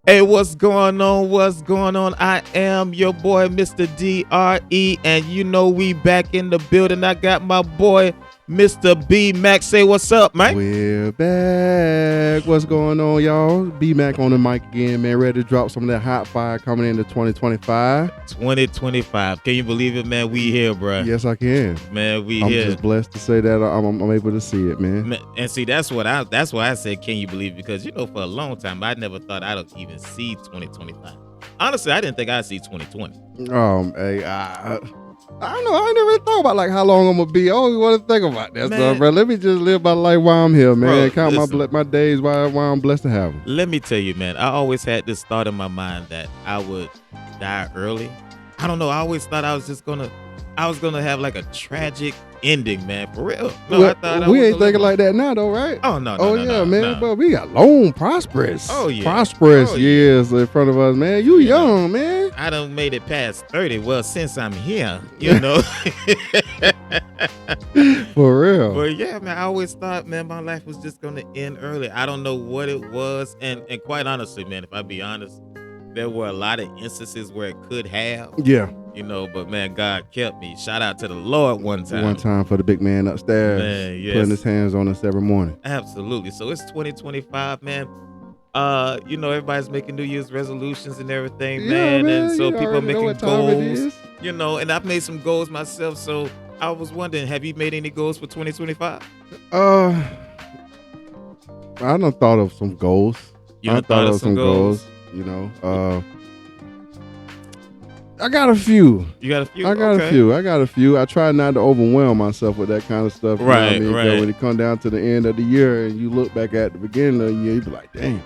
Hey, what's going on? What's going on? I am your boy, Mr. D.R.E, and you know we back in the building. I got my boy, Mr. B-Mac. Say what's up, man. We're back. What's going on, y'all? B-Mac on the mic again, man. Ready to drop some of that hot fire coming into 2025. 2025. Can you believe it, man? We here, bro. Yes, I can. Man, we I'm here. just blessed to say that I'm able to see it, man. And see, that's why I said, can you believe it? Because, you know, for a long time, I never thought I'd even see 2025. Honestly, I didn't think I'd see 2020. Hey, I don't know. I ain't never really thought about like how long I'm gonna be. I always want to think about that stuff, bro. Let me just live my life while I'm here, man. Bro, Count my days while I'm blessed to have them. Let me tell you, man. I always had this thought in my mind that I would die early. I don't know. I always thought I was gonna have like a tragic ending, man. For real. No, Well, I thought we ain't thinking like that now, though, right? Oh no. Oh yeah, man. But we got long, prosperous. Oh yeah, prosperous years in front of us, man. You young, man. I done made it past 30. Well, since I'm here, you know. For real. But yeah, man, I always thought, man, my life was just gonna end early. I don't know what it was, and quite honestly, man, if I be honest, there were a lot of instances where it could have. Yeah. You know, but man, God kept me. Shout out to the Lord one time. One time for the big man upstairs, man, yes. Putting his hands on us every morning. Absolutely. So it's 2025, man. You know, everybody's making New Year's resolutions and everything, man. And so people are making goals. You know, and I've made some goals myself. So I was wondering, have you made any goals for 2025? I done thought of some goals. You done thought of some goals? You know, I got a few. You got a few? I got a few. I try not to overwhelm myself with that kind of stuff. Right, you know what I mean? right. When it come down to the end of the year and you look back at the beginning of the year, you be like, dang,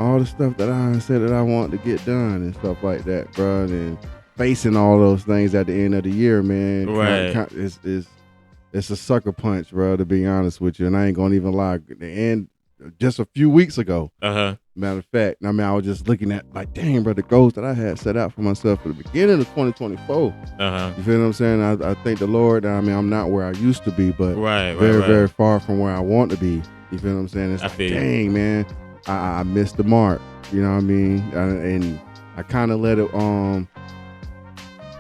all the stuff that I said that I want to get done and stuff like that, bro. And facing all those things at the end of the year, man, right? It's a sucker punch, bro. To be honest with you, and I ain't gonna even lie. The end, just a few weeks ago. Matter of fact, I mean, I was just looking at like, dang, bro, the goals that I had set out for myself for the beginning of 2024. You feel what I'm saying? I thank the Lord. I mean, I'm not where I used to be, but very far from where I want to be. You feel what I'm saying? It's like, dang, man, I missed the mark. You know what I mean? And I kind of let it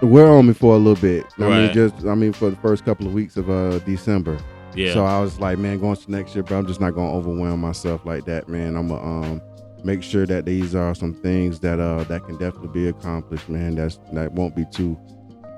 wear on me for a little bit. I mean, for the first couple of weeks of December. Yeah. So I was like, man, going to next year, bro, I'm just not gonna overwhelm myself like that, man. I'm gonna make sure that these are some things that can definitely be accomplished, man. That won't be too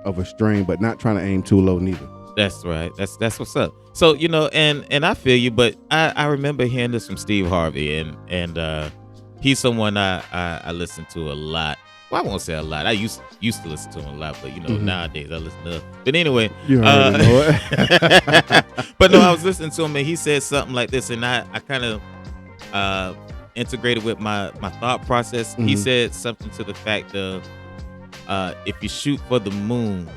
of a strain, but not trying to aim too low neither. That's right. That's what's up. So, you know, and I feel you, but I remember hearing this from Steve Harvey, and he's someone I listen to a lot. Well, I won't say a lot. I used to listen to him a lot, but you know, nowadays I listen to. But anyway, you already know it. But no, I was listening to him, and he said something like this, and I kind of integrated with my thought process. He said something to the fact of, if you shoot for the moon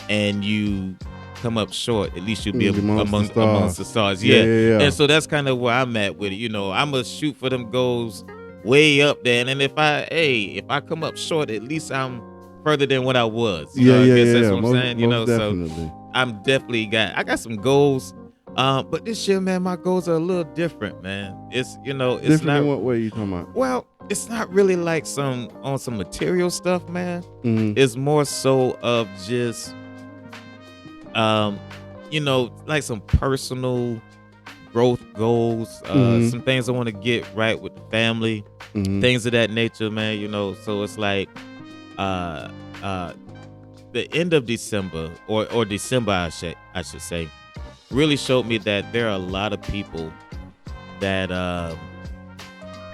and you come up short, at least you'll be amongst the stars. Yeah. And so that's kind of where I'm at with it. You know, I'm gonna shoot for them goals way up there, and if I come up short, at least I'm further than what I was. I guess that's what I'm saying. You know, definitely. So I'm definitely I got some goals. But this year, man, my goals are a little different, man. It's, you know, it's different not. In what way you talking about? Well, it's not really like some material stuff, man. Mm-hmm. It's more so of just, you know, like some personal growth goals, some things I want to get right with the family, things of that nature, man. You know, so it's like, the end of December or December, I should say, really showed me that there are a lot of people that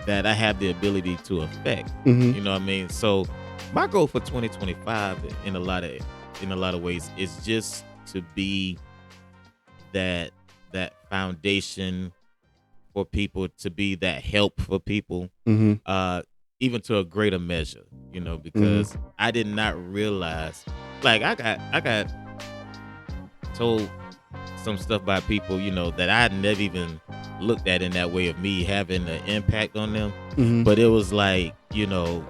that I have the ability to affect. You know what I mean? So my goal for 2025 in a lot of ways is just to be that foundation for people, to be that help for people, even to a greater measure, you know, because I did not realize, like I got told some stuff by people, you know, that I never even looked at in that way of me having an impact on them. But it was like, you know,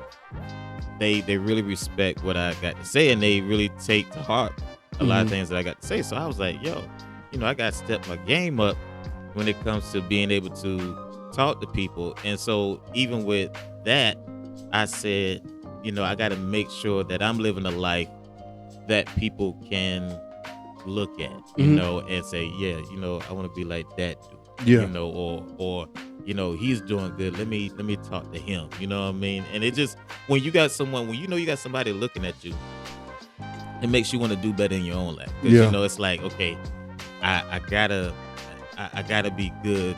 they really respect what I got to say, and they really take to heart a lot of things that I got to say. So I was like, yo, you know, I got to step my game up when it comes to being able to talk to people. And so even with that, I said, I got to make sure that I'm living a life that people can look at, and say, yeah, I want to be like that dude, or he's doing good. Let me talk to him. You know what I mean? And it just, when you got somebody looking at you, it makes you want to do better in your own life. Because it's like, okay, I gotta be good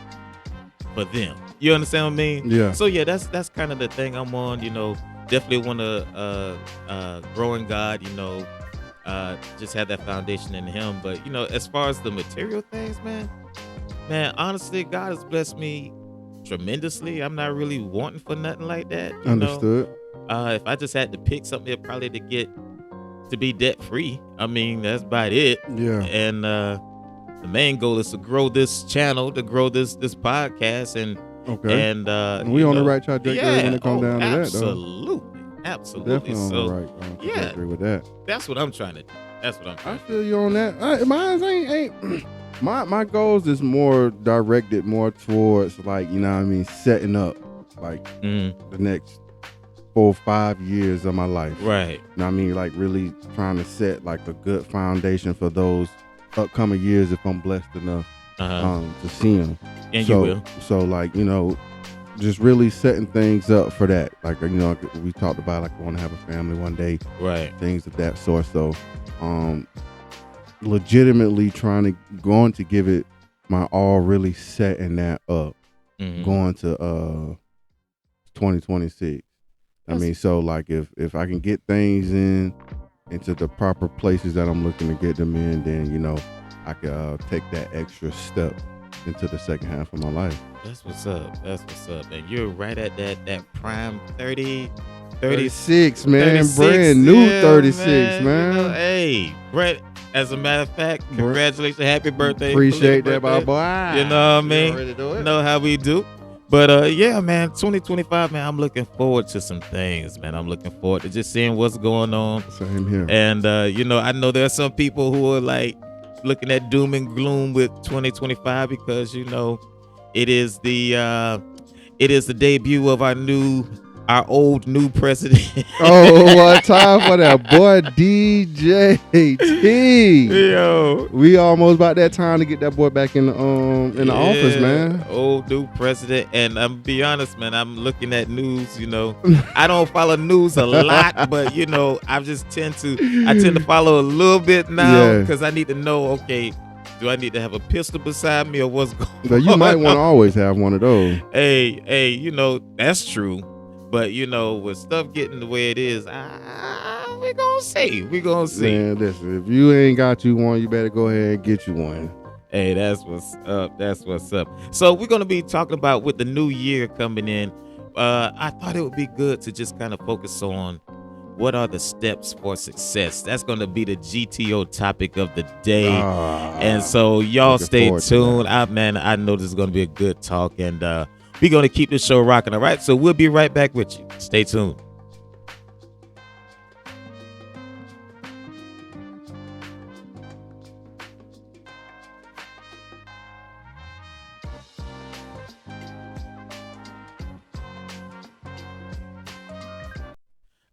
for them. You understand what I mean? Yeah. So yeah, that's kind of the thing I'm on. Definitely want to grow in God. Just have that foundation in Him. But as far as the material things, man, honestly, God has blessed me tremendously. I'm not really wanting for nothing like that. Understood. If I just had to pick something, it'd probably to be debt free. I mean, that's about it. Yeah. And the main goal is to grow this channel, to grow this podcast, and we on the right trajectory when it comes down to that, though. Absolutely. Definitely on the right trajectory with that. That's what I'm trying to do. I feel you on that. Mine ain't. My goals is more directed more towards, like, setting up like the next 4 or 5 years of my life. Right. Like really trying to set like a good foundation for those upcoming years if I'm blessed enough to see them. And you will. So like, just really setting things up for that. Like, we talked about, like, I want to have a family one day. Right. Things of that sort. So legitimately going to give it my all, really setting that up, going to 2026. So like if I can get things into the proper places that I'm looking to get them in, then I could take that extra step into the second half of my life. That's what's up. And you're right at that prime 36, man. 36, brand new 36, man. Hey, Brett, as a matter of fact, congratulations. Happy birthday. Appreciate that, my boy. You know what I mean? You know how we do. But yeah, man, 2025, man, I'm looking forward to some things, man. I'm looking forward to just seeing what's going on. Same here. And I know there are some people who are like looking at doom and gloom with 2025 because it is the debut of our old new president. What time for that boy DJ T? Yo, we almost about that time to get that boy back in the office, man. Old new president, and I'm be honest, man. I'm looking at news. I don't follow news a lot, but I just tend to follow a little bit now because I need to know. Okay, do I need to have a pistol beside me or what's going on? But you might want to always have one of those. Hey, that's true. But with stuff getting the way it is, we gonna see. Man, listen, if you ain't got you one, you better go ahead and get you one. Hey, that's what's up. So we're gonna be talking about with the new year coming in. I thought it would be good to just kind of focus on what are the steps for success. That's gonna be the G.T.O topic of the day. And so y'all stay tuned. I know this is gonna be a good talk, and we're going to keep this show rocking, all right? So we'll be right back with you. Stay tuned.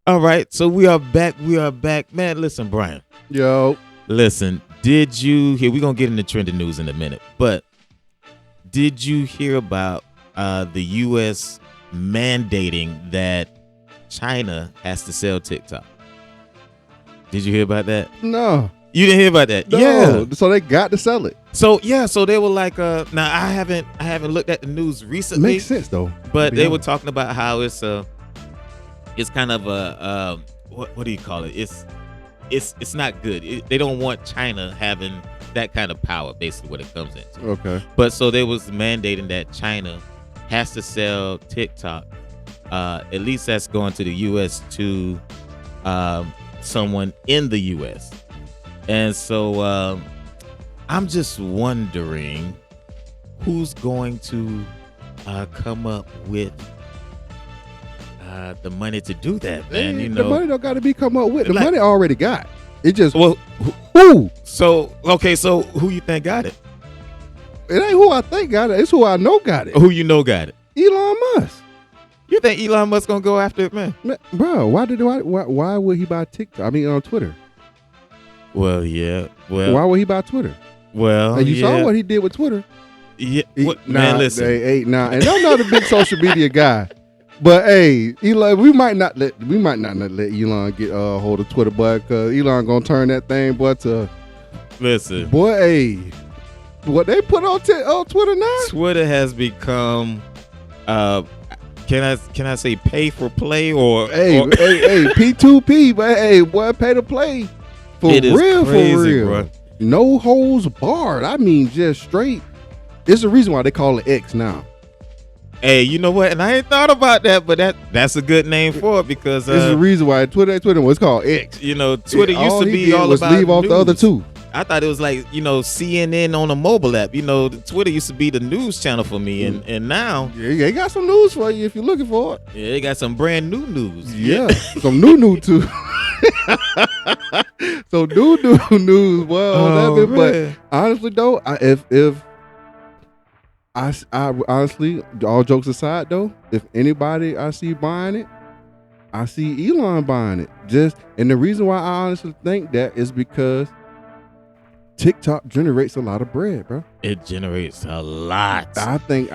All right, so we are back. Man, listen, Brian. Yo. Listen, did you hear? We're going to get into trending news in a minute, but did you hear about the U.S. mandating that China has to sell TikTok? Did you hear about that? No. You didn't hear about that? No. Yeah. So they got to sell it. So they were like, now I haven't looked at the news recently. Makes sense though. But they were talking about how it's kind of a what do you call it? It's not good. They don't want China having that kind of power, basically, what it comes into. Okay. But so they was mandating that China has to sell TikTok. At least that's going to the U.S. to someone in the U.S. And so I'm just wondering who's going to come up with the money to do that, man. The money don't got to be come up with. The like, money already got. It just who? So okay, so who you think got it? It ain't who I think got it. It's who I know got it. Who you know got it? Elon Musk. You think Elon Musk gonna go after it, man? Bro, why would he buy TikTok? I mean, on Twitter. Well, yeah. Well, why would he buy Twitter? Well, and you saw what he did with Twitter. Yeah, man, listen. And I'm not a big social media guy, but hey, Elon, we might not let Elon get a hold of Twitter, boy, because Elon gonna turn that thing, boy, to listen, boy, hey, what they put on Twitter now? Twitter has become, can I say pay for play or hey P2P, but hey, boy, pay to play for real, bro. No holds barred. I mean, just straight. There's a reason why they call it X now. Hey, you know what? And I ain't thought about that, but that's a good name for it because there's a reason why Twitter was called X. You know, Twitter used to be all about leave off news. The other two. I thought it was like, you know, CNN on a mobile app. You know, Twitter used to be the news channel for me, and now they got some news for you if you're looking for it. Yeah, they got some brand new news. Yeah, some new too. So new news. Well, but honestly though, I honestly, all jokes aside though, if anybody I see buying it, I see Elon buying it. And the reason why I honestly think that is because TikTok generates a lot of bread, bro. It generates a lot. I think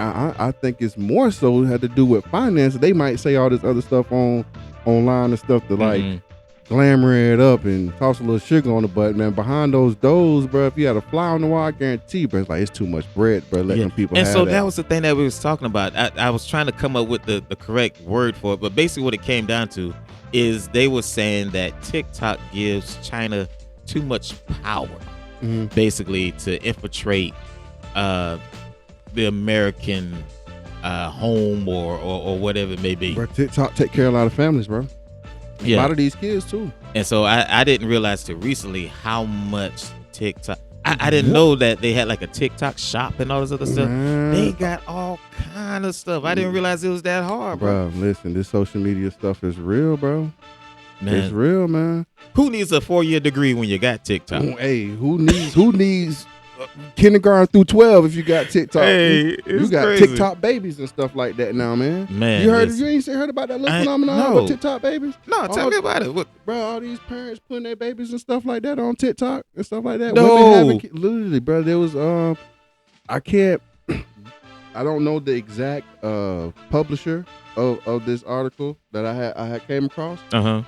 it's more so had to do with finance. They might say all this other stuff online and stuff to like glamour it up and toss a little sugar on the butt, man. Behind those doors, bro, if you had a fly on the wall, I guarantee, bro, it's like it's too much bread, bro. Letting people and have so that was the thing that we was talking about. I was trying to come up with the correct word for it, but basically what it came down to is they were saying that TikTok gives China too much power, basically, to infiltrate the American home or whatever it may be. Bro, TikTok take care of a lot of families, bro. Yeah. A lot of these kids too. And so I didn't realize till recently how much TikTok. I didn't know that they had like a TikTok shop and all this other stuff. They got all kind of stuff. I didn't realize it was that hard, bro. Listen, this social media stuff is real, bro. Man. It's real, man. Who needs a 4-year degree when you got TikTok? Hey, who needs kindergarten through 12 if you got TikTok? Hey, you got crazy. TikTok babies and stuff like that now, man. Man, you ain't heard about that little phenomenon with TikTok babies? No, tell me about it. What? Bro, all these parents putting their babies and stuff like that on TikTok and stuff like that. No, women having, literally, bro. There was I don't know the exact publisher of this article that I had came across.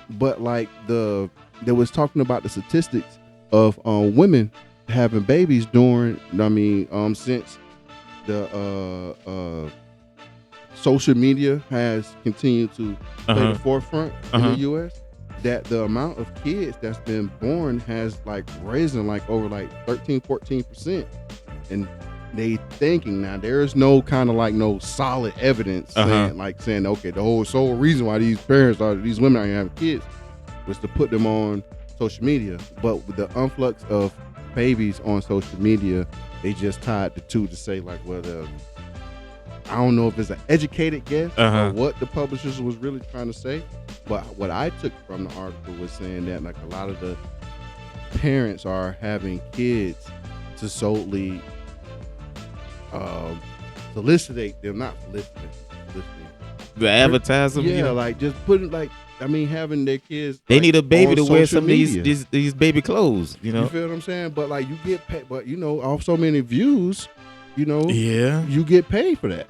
But like they was talking about the statistics of women having babies during since the social media has continued to play the forefront in the US, that the amount of kids that's been born has like risen like over like 13-14%. And they thinking now there is no kind of like no solid evidence saying okay, the whole sole reason why these women are having kids was to put them on social media. But with the influx of babies on social media, they just tied the two to say like, well, I don't know if it's an educated guess or what the publishers was really trying to say, but what I took from the article was saying that like a lot of the parents are having kids to solely solicitate them, not soliciting, the advertising. Yeah, like just putting like. I mean, having their kids. They like, need a baby to wear some of media. these baby clothes, you know. You feel what I'm saying? But like you get paid, but you know, off so many views, you know, you get paid for that.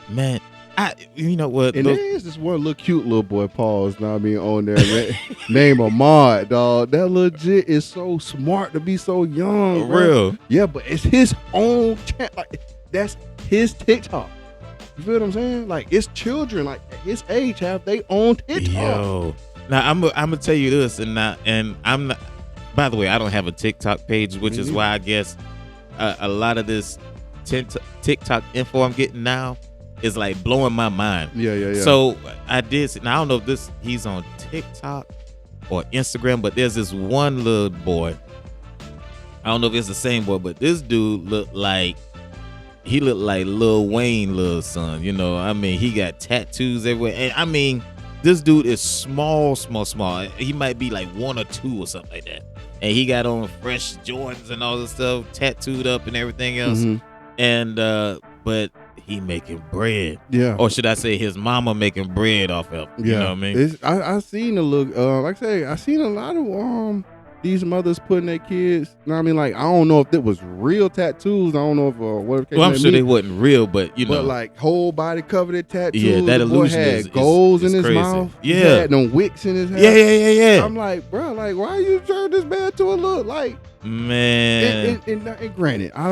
Man, you know what? And there is this one little cute little boy, pause, know what I mean, on there, name Ahmad, dog. That legit is so smart to be so young. For real. Yeah, but it's his own like that's his TikTok. You feel what I'm saying? Like it's children like at his age have they own TikTok. Yo. Now I'm gonna tell you this, and I'm not. By the way, I don't have a TikTok page, which is why I guess a lot of this TikTok info I'm getting now is like blowing my mind. Yeah. So I did. Now I don't know if he's on TikTok or Instagram, but there's this one little boy. I don't know if it's the same boy, but this dude looked like Lil Wayne, little son. You know, I mean, he got tattoos everywhere. And I mean, this dude is small. He might be like 1 or 2 or something like that. And he got on fresh Jordans and all this stuff, tattooed up and everything else. And but he making bread. Yeah. Or should I say his mama making bread off of him? Yeah. You know what I mean? I seen a look. Like I say, I seen a lot of these mothers putting their kids. You know what I mean? Like, I don't know if it was real tattoos. I don't know if what. Well, I'm sure they wasn't real, but you know. But like whole body covered in tattoos. Yeah, that illusion had goals in his crazy. mouth. Yeah, he had them wicks in his head. Yeah. I'm like, bro, like, why you turn this man to a look like? Man. And granted, I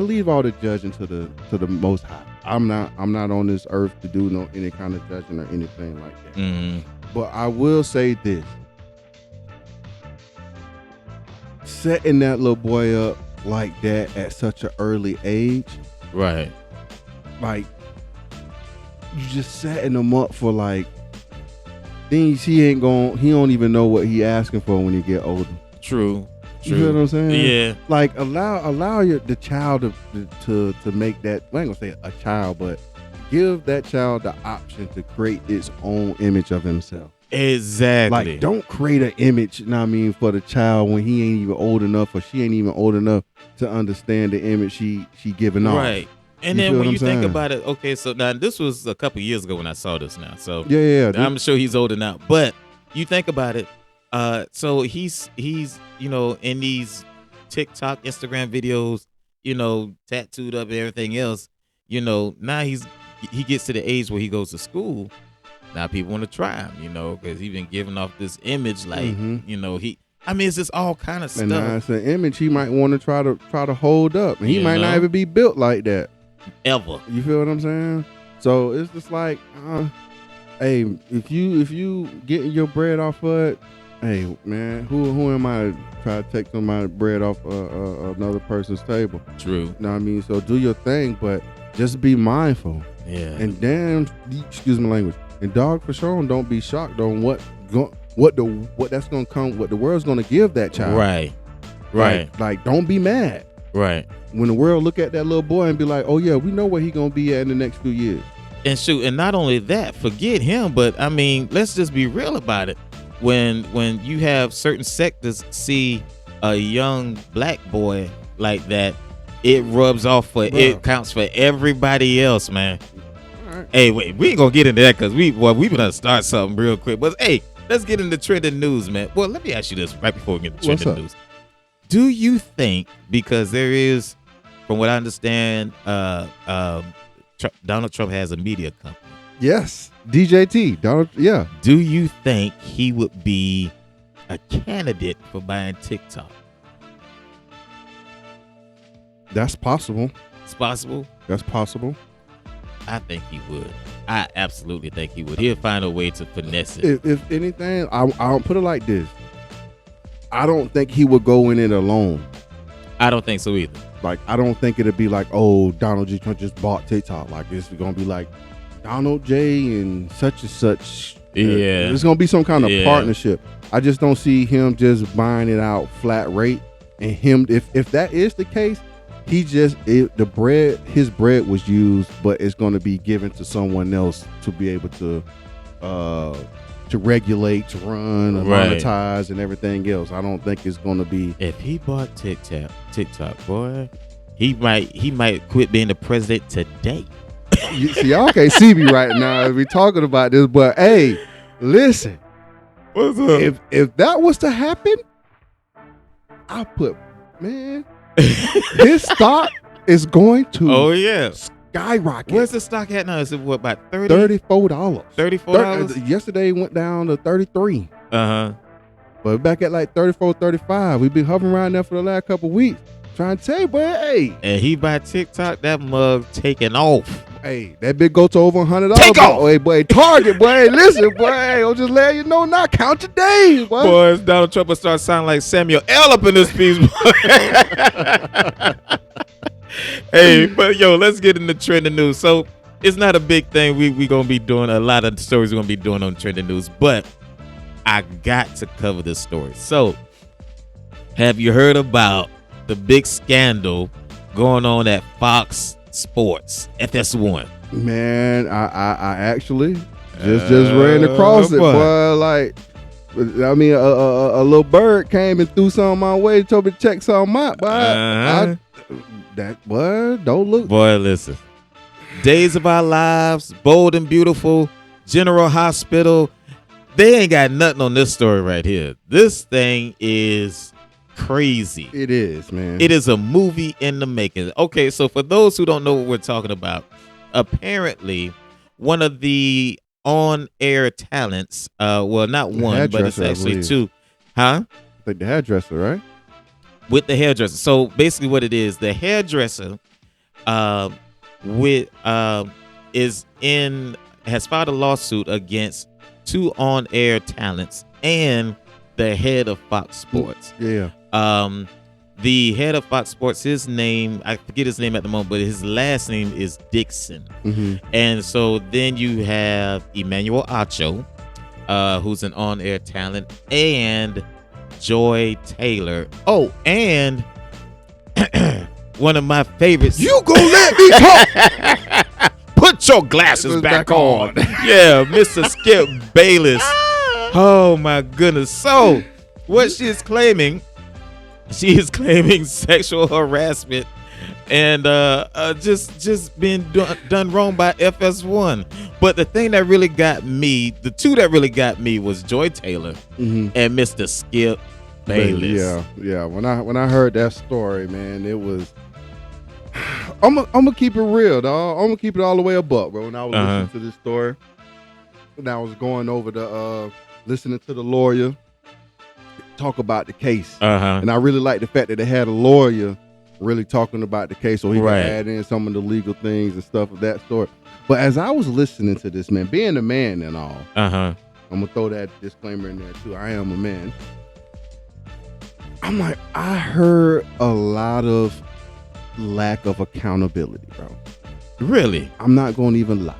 leave all the judging to the Most High. I'm not on this earth to do any kind of judging or anything like that. Mm-hmm. But I will say this: setting that little boy up like that at such an early age, right? Like, you just setting him up for like things he don't even know what he asking for when he get older. True. You know what I'm saying? Yeah. Like allow the child to make that. I ain't gonna say a child, but give that child the option to create its own image of himself. Exactly. Like, don't create an image, you know what I mean, for the child when he ain't even old enough or she ain't even old enough to understand the image she giving off. Right. And then when you think about it, okay, so now this was a couple years ago when I saw this now. So yeah. I'm sure he's older now. But you think about it, so he's in these TikTok, Instagram videos, tattooed up and everything else, now he gets to the age where he goes to school. Now people want to try him, because he's been giving off this image like, it's just all kind of stuff. And now it's an image he might want to try to hold up, and he might not even be built like that ever. You feel what I'm saying? So it's just like, hey, if you getting your bread off of it, hey man, who am I to try to take somebody's bread off another person's table? True. You know what I mean? So do your thing, but just be mindful. Yeah. And damn, excuse my language. And dog, for sure, don't be shocked on what that's gonna come, what the world's gonna give that child. Right. Like don't be mad. Right. When the world look at that little boy and be like, oh yeah, we know where he gonna be at in the next few years. And shoot, and not only that, forget him, but let's just be real about it. When you have certain sectors see a young black boy like that, it rubs off it counts for everybody else, man. Right. Hey, wait, we ain't gonna get into that because we gonna start something real quick. But hey, let's get into trending news, man. Well, let me ask you this right before we get into trending news. Do you think, because there is, from what I understand, Donald Trump has a media company? Yes, DJT. Donald. Yeah. Do you think he would be a candidate for buying TikTok? That's possible. It's possible. That's possible. I think he would. I absolutely think he would. He'll find a way to finesse it. If anything, I'll put it like this. I don't think he would go in it alone. I don't think so either. Like, I don't think it'd be like, oh, Donald J. Trump just bought TikTok. Like, it's gonna be like Donald J. and such. Yeah. It's gonna be some kind of partnership. I just don't see him just buying it out flat rate. And him, if that is the case, his bread was used, but it's going to be given to someone else to be able to regulate, to run, and monetize, and everything else. I don't think it's going to be. If he bought TikTok, boy, he might quit being the president today. You see, y'all can't see me right now as we talking about this, but hey, listen. What's up? If that was to happen, I put, man. His stock is going to skyrocket. Where's the stock at now? Is it what, about $34? $34? Yesterday it went down to 33. Uh-huh. But back at like 34, 35. We've been hovering around there for the last couple of weeks. Trying to tell you, boy, hey. And he buy TikTok, that mug taking off. Hey, that big go to over $100. Take off. Hey, boy, Target, boy. Listen, boy. I'm just letting you know now. Count your days, boy. Boys, Donald Trump will start sounding like Samuel L. up in this piece, boy. Hey, but yo, let's get into trending news. So it's not a big thing. We gonna be doing a lot of stories. We're gonna be doing on trending news, but I got to cover this story. So, have you heard about the big scandal going on at Fox Sports, FS1? Man, I actually just ran across it, boy. Like, I mean, a little bird came and threw something my way, told me to check something out. But don't look. Boy, listen. Days of Our Lives, Bold and Beautiful, General Hospital. They ain't got nothing on this story right here. This thing is crazy. It is, man. It is a movie in the making. Okay, so for those who don't know what we're talking about, apparently one of the on-air talents, well, not one, but it's actually two. Huh? Like the hairdresser, right? With the hairdresser. So basically what it is, the hairdresser has filed a lawsuit against two on-air talents and the head of Fox Sports. Yeah. The head of Fox Sports, his name, I forget his name at the moment, but his last name is Dixon. Mm-hmm. And so then you have Emmanuel Acho, who's an on-air talent, and Joy Taylor. Oh, and one of my favorites. You gonna let me talk? Put your glasses back on. Yeah, Mr. Skip Bayless. Oh my goodness. So what she is claiming sexual harassment and just being done wrong by FS1. But the thing that really got me, the two that really got me was Joy Taylor and Mr. Skip Bayless. Yeah. When I heard that story, man, it was. I'm gonna keep it real, dog. I'm gonna keep it all the way above, bro. When I was listening to this story, and I was going over the listening to the lawyer talk about the case, and I really liked the fact that they had a lawyer really talking about the case, so he could add in some of the legal things and stuff of that sort. But as I was listening to this, man, being a man and all, I'm gonna throw that disclaimer in there too. I am a man. I'm like, I heard a lot of lack of accountability, bro. Really? I'm not gonna even lie.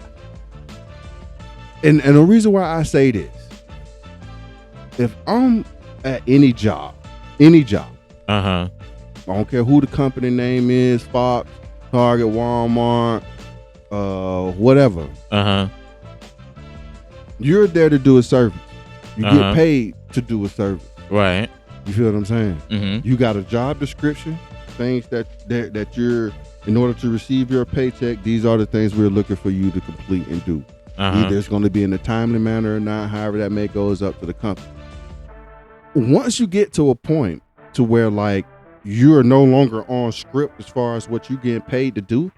And the reason why I say this, if I'm at any job, I don't care who the company name is, Fox, Target, Walmart, whatever. You're there to do a service. You get paid to do a service. Right. You feel what I'm saying? You got a job description, things that you're, in order to receive your paycheck, these are the things we're looking for you to complete and do. Either it's going to be in a timely manner or not, however that may go is up to the company. Once you get to a point to where like you're no longer on script as far as what you're getting paid to do,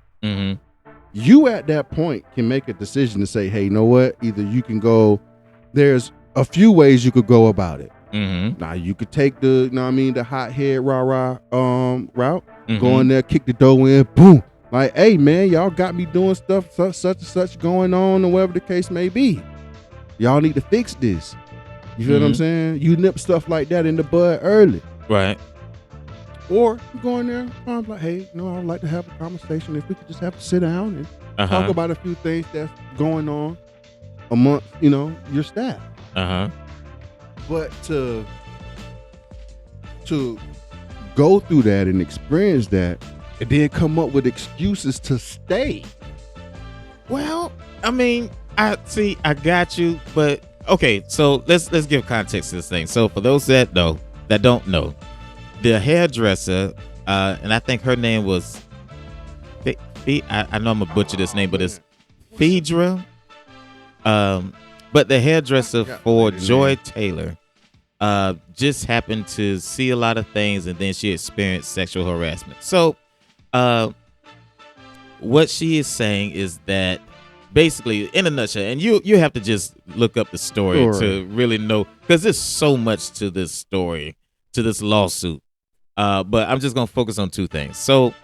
you at that point can make a decision to say, hey, you know what? Either you can go, there's a few ways you could go about it. Now you could take the, the hot head rah-rah route, go in there, kick the door in, boom. Like, hey man, y'all got me doing stuff such and such going on, or whatever the case may be. Y'all need to fix this. You feel what I'm saying? You nip stuff like that in the bud early. Right. Or you go in there, I'm like, hey, I would like to have a conversation. If we could just have to sit down and talk about a few things that's going on amongst, your staff. But to go through that and experience that and then come up with excuses to stay. Well, I mean, I got you, but okay, so let's give context to this thing. So for those that don't know, the hairdresser, and I think her name was I know I'm gonna butcher this name, but it's Phaedra. But the hairdresser for Joy Taylor just happened to see a lot of things, and then she experienced sexual harassment. So what she is saying is that basically, in a nutshell, and you have to just look up the story to really know, because there's so much to this story, to this lawsuit. But I'm just going to focus on two things. So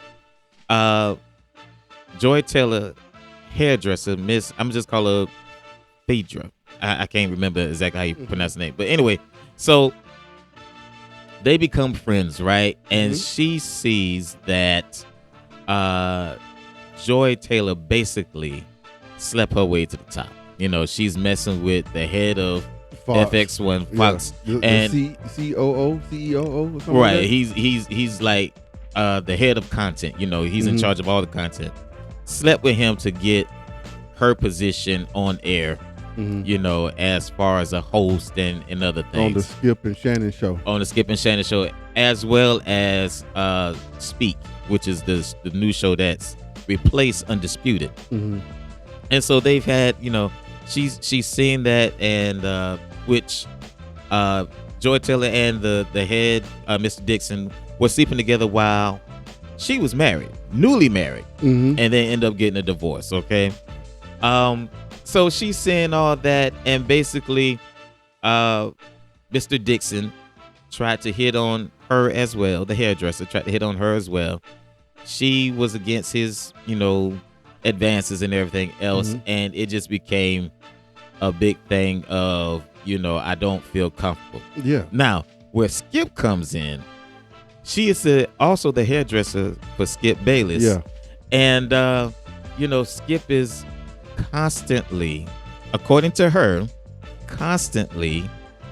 Joy Taylor, hairdresser, I'm just call her Phaedra. I can't remember exactly how you pronounce the name. But anyway, so they become friends, right? And she sees that Joy Taylor basically slept her way to the top. She's messing with the head of Fox. FX1 Fox, and the COO, CEO, or something right? Like he's like the head of content. He's in charge of all the content. Slept with him to get her position on air you know, as far as a host and other things. On the Skip and Shannon show. On the Skip and Shannon show, as well as Speak, which is the new show that's replaced Undisputed. And so they've had, you know, she's seen that, and which Joy Taylor and the head, Mr. Dixon, were sleeping together while she was married, newly married, and then end up getting a divorce. Okay. So she's saying all that, and basically, Mr. Dixon tried to hit on her as well. The hairdresser tried to hit on her as well. She was against his, you know, advances and everything else, and it just became a big thing of, you know, I don't feel comfortable. Yeah. Now, where Skip comes in, she is also the hairdresser for Skip Bayless. Yeah. And, you know, Skip is constantly, according to her, constantly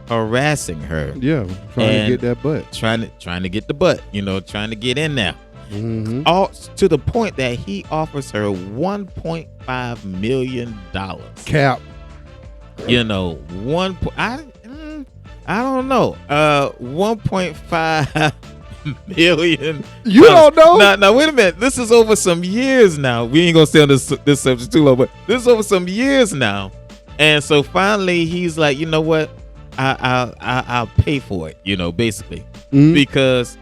harassing her. Yeah, trying to get that butt. Trying to get the butt, you know, trying to get in there. All to the point that he offers her $1.5 million. Cap. You know, I don't know. 1.5 million. You don't know? Now, wait a minute. This is over some years now. We ain't gonna stay on this subject too long, but this is over some years now. And so finally, he's like, you know what? I'll pay for it. You know, basically, because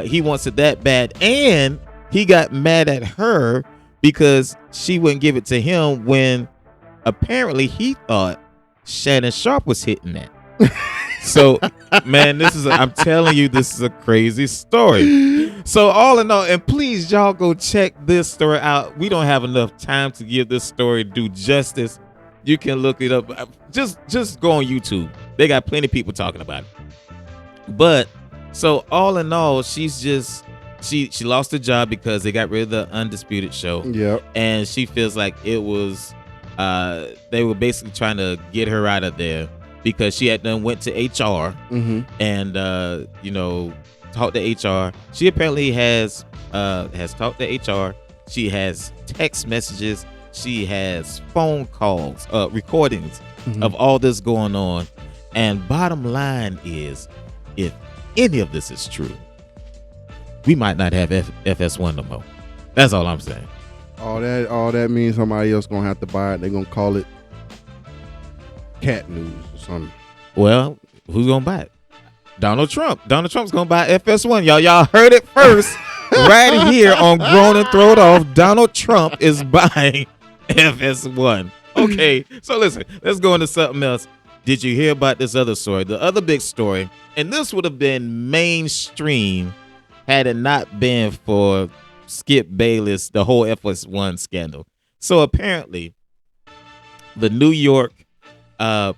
he wants it that bad, and he got mad at her because she wouldn't give it to him when apparently he thought Shannon Sharpe was hitting that. So, man, I'm telling you, this is a crazy story. So, all in all, and please, y'all go check this story out. We don't have enough time to give this story due justice. You can look it up. Just go on YouTube. They got plenty of people talking about it. But, so all in all, she's just, she lost her job because they got rid of the Undisputed show. Yep. And she feels like it was, they were basically trying to get her out of there, because she had done went to HR and you know, talked to HR. She apparently has talked to HR. She has text messages. She has phone calls, recordings of all this going on. And bottom line is, if any of this is true, we might not have FS1 no more. That's all I'm saying. All that means somebody else gonna have to buy it. They're gonna call it cat news or something. Well, who's gonna buy it? Donald Trump. Donald Trump's gonna buy FS1. Y'all heard it first. Right here on Grown and Throw It Off. Donald Trump is buying FS1. Okay, so listen, let's go into something else. Did you hear about this other story? The other big story, and this would have been mainstream had it not been for Skip Bayless, the whole FS1 scandal. So apparently, the New York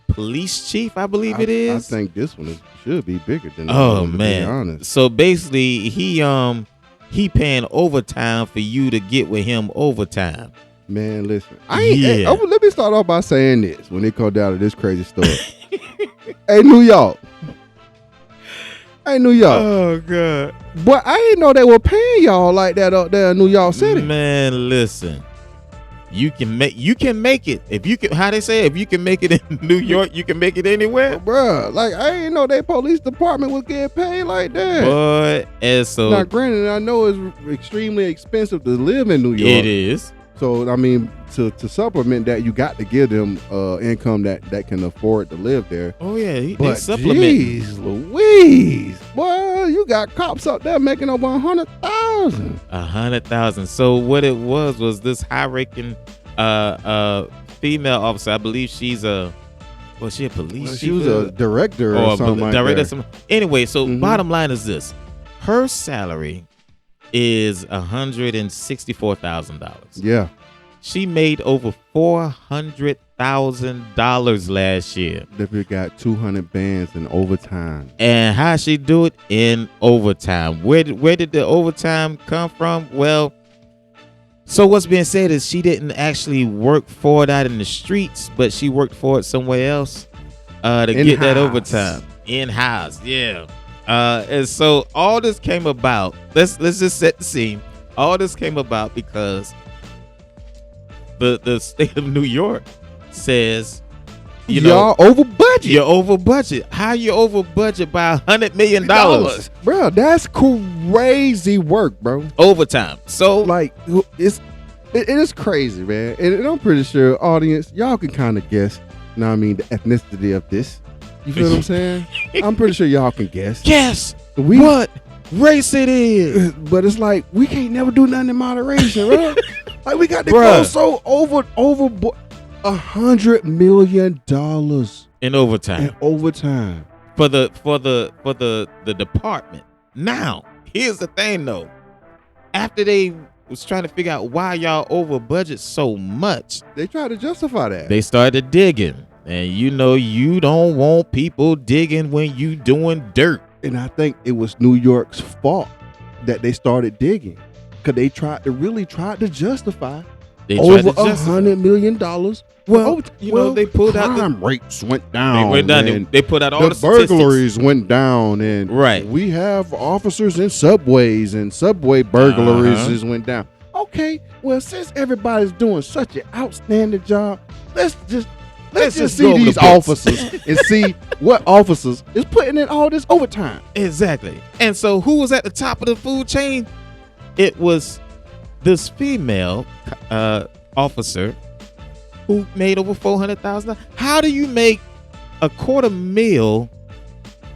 police chief, I believe it is. I think this one should be bigger than. Oh man! To be honest. So basically, he paying overtime for you to get with him overtime. Man, listen. Let me start off by saying this when it comes down to this crazy story. Hey, New York. Oh God! But I didn't know they were paying y'all like that up there in New York City. Man, listen. You can make it. If you can, how they say, if you can make it in New York, you can make it anywhere. Bruh, like I didn't know their police department was getting paid like that. But and so now, granted, I know it's extremely expensive to live in New York. It is. So I mean, to supplement that, you got to give them income that can afford to live there. Oh yeah, they supplement. Jeez Louise, boy, you got cops up there making over 100,000. 100,000. So what it was this high-ranking female officer. I believe she's a police chief? She was a director or something like that. Anyway, so bottom line is this: her salary is $164,000. Yeah. She made over $400,000 last year. They got 200 bands in overtime. And how she do it? In overtime. Where did the overtime come from? Well, so what's being said is she didn't actually work for it out in the streets, but she worked for it somewhere else to get that overtime. In-house, yeah. And so all this came about. Let's just set the scene. All this came about because the state of New York says y'all over budget. You're over budget. How you over budget by $100 million? Bro, that's crazy work, bro. Overtime. So like it is crazy, man. And I'm pretty sure audience, y'all can kind of guess, you know what I mean, the ethnicity of this. You feel what I'm saying? I'm pretty sure y'all can guess. Guess what race it is. But it's like we can't never do nothing in moderation, bro. Like we got to go so over $100 million in overtime. For the department. Now, here's the thing though. After they was trying to figure out why y'all over budget so much, they tried to justify that. They started digging. And you don't want people digging when you doing dirt. And I think it was New York's fault that they started digging. Because they tried to justify over $100 million. Well, they pulled out crime rates went down. They went down. They put out all the burglaries went down, and we have officers in subways, and subway burglaries went down. Okay, well, since everybody's doing such an outstanding job, let's just see these officers and see what officers is putting in all this overtime. Exactly. And so who was at the top of the food chain? It was this female officer who made over $400,000. How do you make $250,000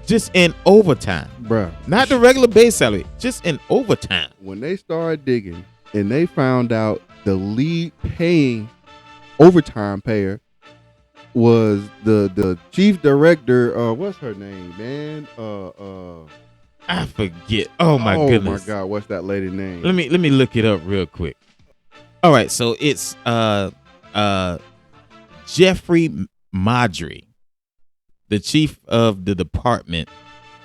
just in overtime? Bruh. Not the regular base salary, just in overtime. When they started digging and they found out the lead paying overtime payer was the chief director, what's her name, man? I forget. Oh my goodness. Oh my God, what's that lady name? Let me look it up real quick. All right, so it's Jeffrey Maudry, the chief of the department,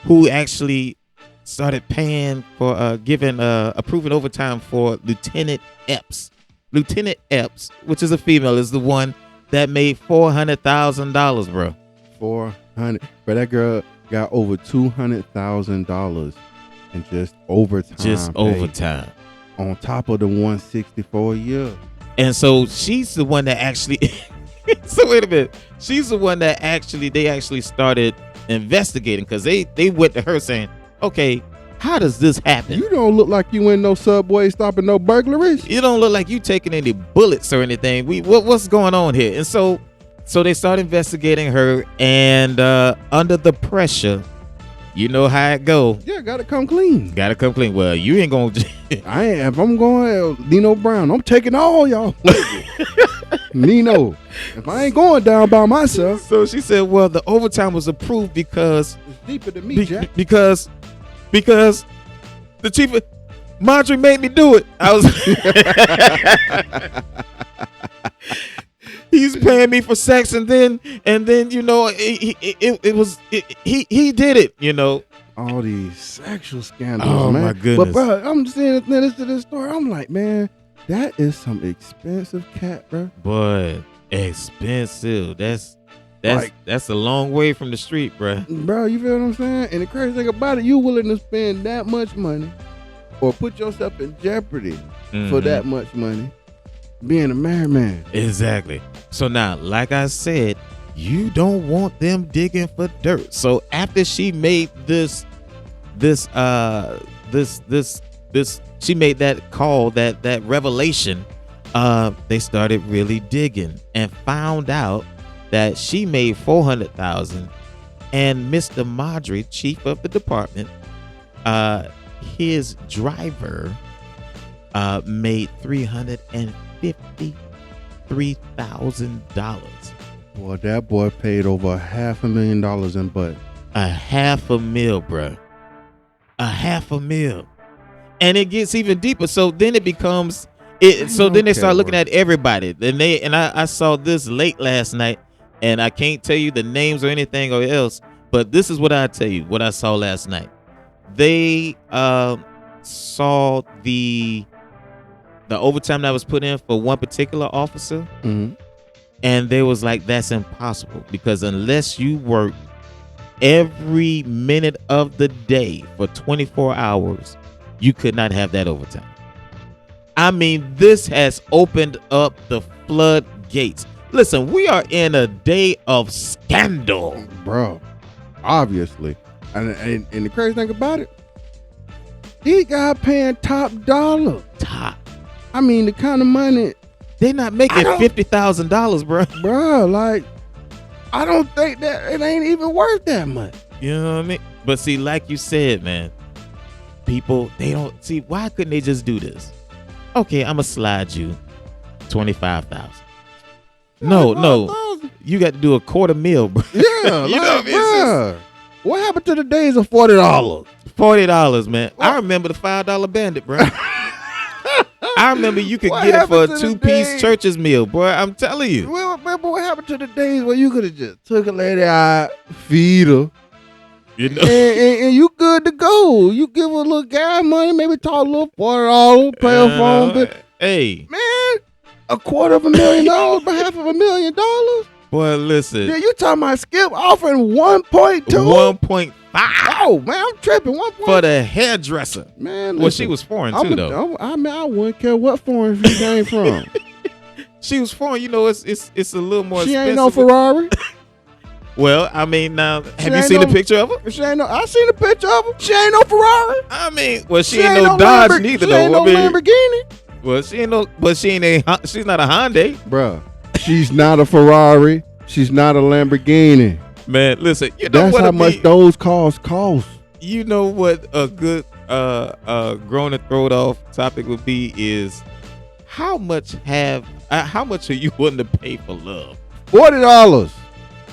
who actually started paying for approving overtime for Lieutenant Epps. Lieutenant Epps, which is a female, is the one that made $400,000, bro. 400, but that girl got over $200,000 in just overtime. Just overtime, on top of the 164 a year. And so she's the one that actually. So wait a minute. She's the one that they actually started investigating, because they went to her saying, "Okay, how does this happen? You don't look like you in no subway stopping no burglaries. You don't look like you taking any bullets or anything. What's going on here?" And so they start investigating her, and under the pressure, you know how it go. Yeah, gotta come clean. Well, you ain't gonna. If I'm going Nino Brown, I'm taking all y'all. Nino, if I ain't going down by myself. So she said, well, the overtime was approved because it's deeper than me, Jack. Because the chief of Marjorie made me do it. I was he's paying me for sex, and then he did it, all these sexual scandals. Oh, man. my goodness. But bro, I'm just saying this to this story. I'm like, man, that is some expensive cat, bro. But expensive. That's a long way from the street, bro. Bro, you feel what I'm saying? And the crazy thing about it, you willing to spend that much money or put yourself in jeopardy for that much money being a married man. Exactly. So now, like I said, you don't want them digging for dirt. So after she made this she made that call, that revelation, they started really digging and found out that she made $400,000, and Mr. Maudry, chief of the department, his driver made $353,000. Boy, that boy paid over $500,000 in butt. $500,000, bro. $500,000. And it gets even deeper. So then it becomes it. So then they start looking at everybody. And I saw this late last night, and I can't tell you the names or anything or else. But this is what I tell you. What I saw last night. They saw the overtime that was put in for one particular officer, and they was like, that's impossible, because unless you work every minute of the day for 24 hours, you could not have that overtime. I mean, this has opened up the floodgates. Listen, we are in a day of scandal, bro. Obviously, and the crazy thing about it, he got paying top dollar. Top. I mean, the kind of money they not making $50,000, bro. Bro, like, I don't think that it ain't even worth that much. You know what I mean? But see, like you said, man, people, they don't see, why couldn't they just do this? Okay, I'm gonna slide you 25,000. No, you got to do a $250,000, bro. Yeah, you like, know what I mean? Bro, what happened to the days of $40? $40, man. What? I remember the $5 bandit, bro. I remember you could get it for a 2-piece church's meal, boy. I'm telling you. Well, remember what happened to the days where you could have just took a lady out, feed her, you know, and you good to go. You give her a little gas money, maybe talk a little $40, pay her phone bill. Hey, man, $250,000, but $500,000. Boy, listen. Yeah, you talking about Skip offering 1.2? 1.5. Oh, man, I'm tripping. 1. For the hairdresser. Man, listen, well, she was foreign too, though. I mean, I wouldn't care what foreign she came from. She was foreign. You know, it's a little more expensive. She ain't no Ferrari. Well, I mean, now, have you seen the picture of her? She ain't no. I seen the picture of her. She ain't no Ferrari. I mean, well, she ain't no Dodge neither, though. She ain't no Lamborghini. Well, she's not a Hyundai. Bruh, she's not a Ferrari. She's not a Lamborghini. Man, listen, you know that's what how much those cars cost. You know what a good grown and throwed off topic would be is how much are you willing to pay for love? $40.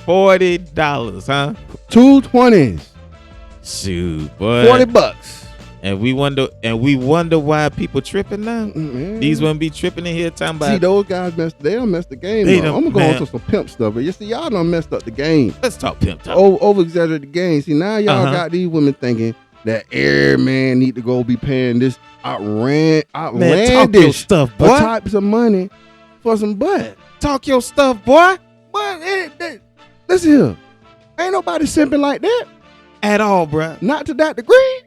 $40, huh? 2 20s. Shoot, boy. $40. And we wonder why people tripping now. Mm-hmm. These wouldn't be tripping in here talking about. See, those guys they done messed the game up. I'm gonna go into some pimp stuff, but you see, y'all done messed up the game. Let's talk pimp talk. Over exaggerate the game. See, now y'all got these women thinking that every man need to go be paying this outlandish stuff, boy. Types of money for some butt. Talk your stuff, boy. But listen here, ain't nobody simping like that at all, bruh. Not to that degree.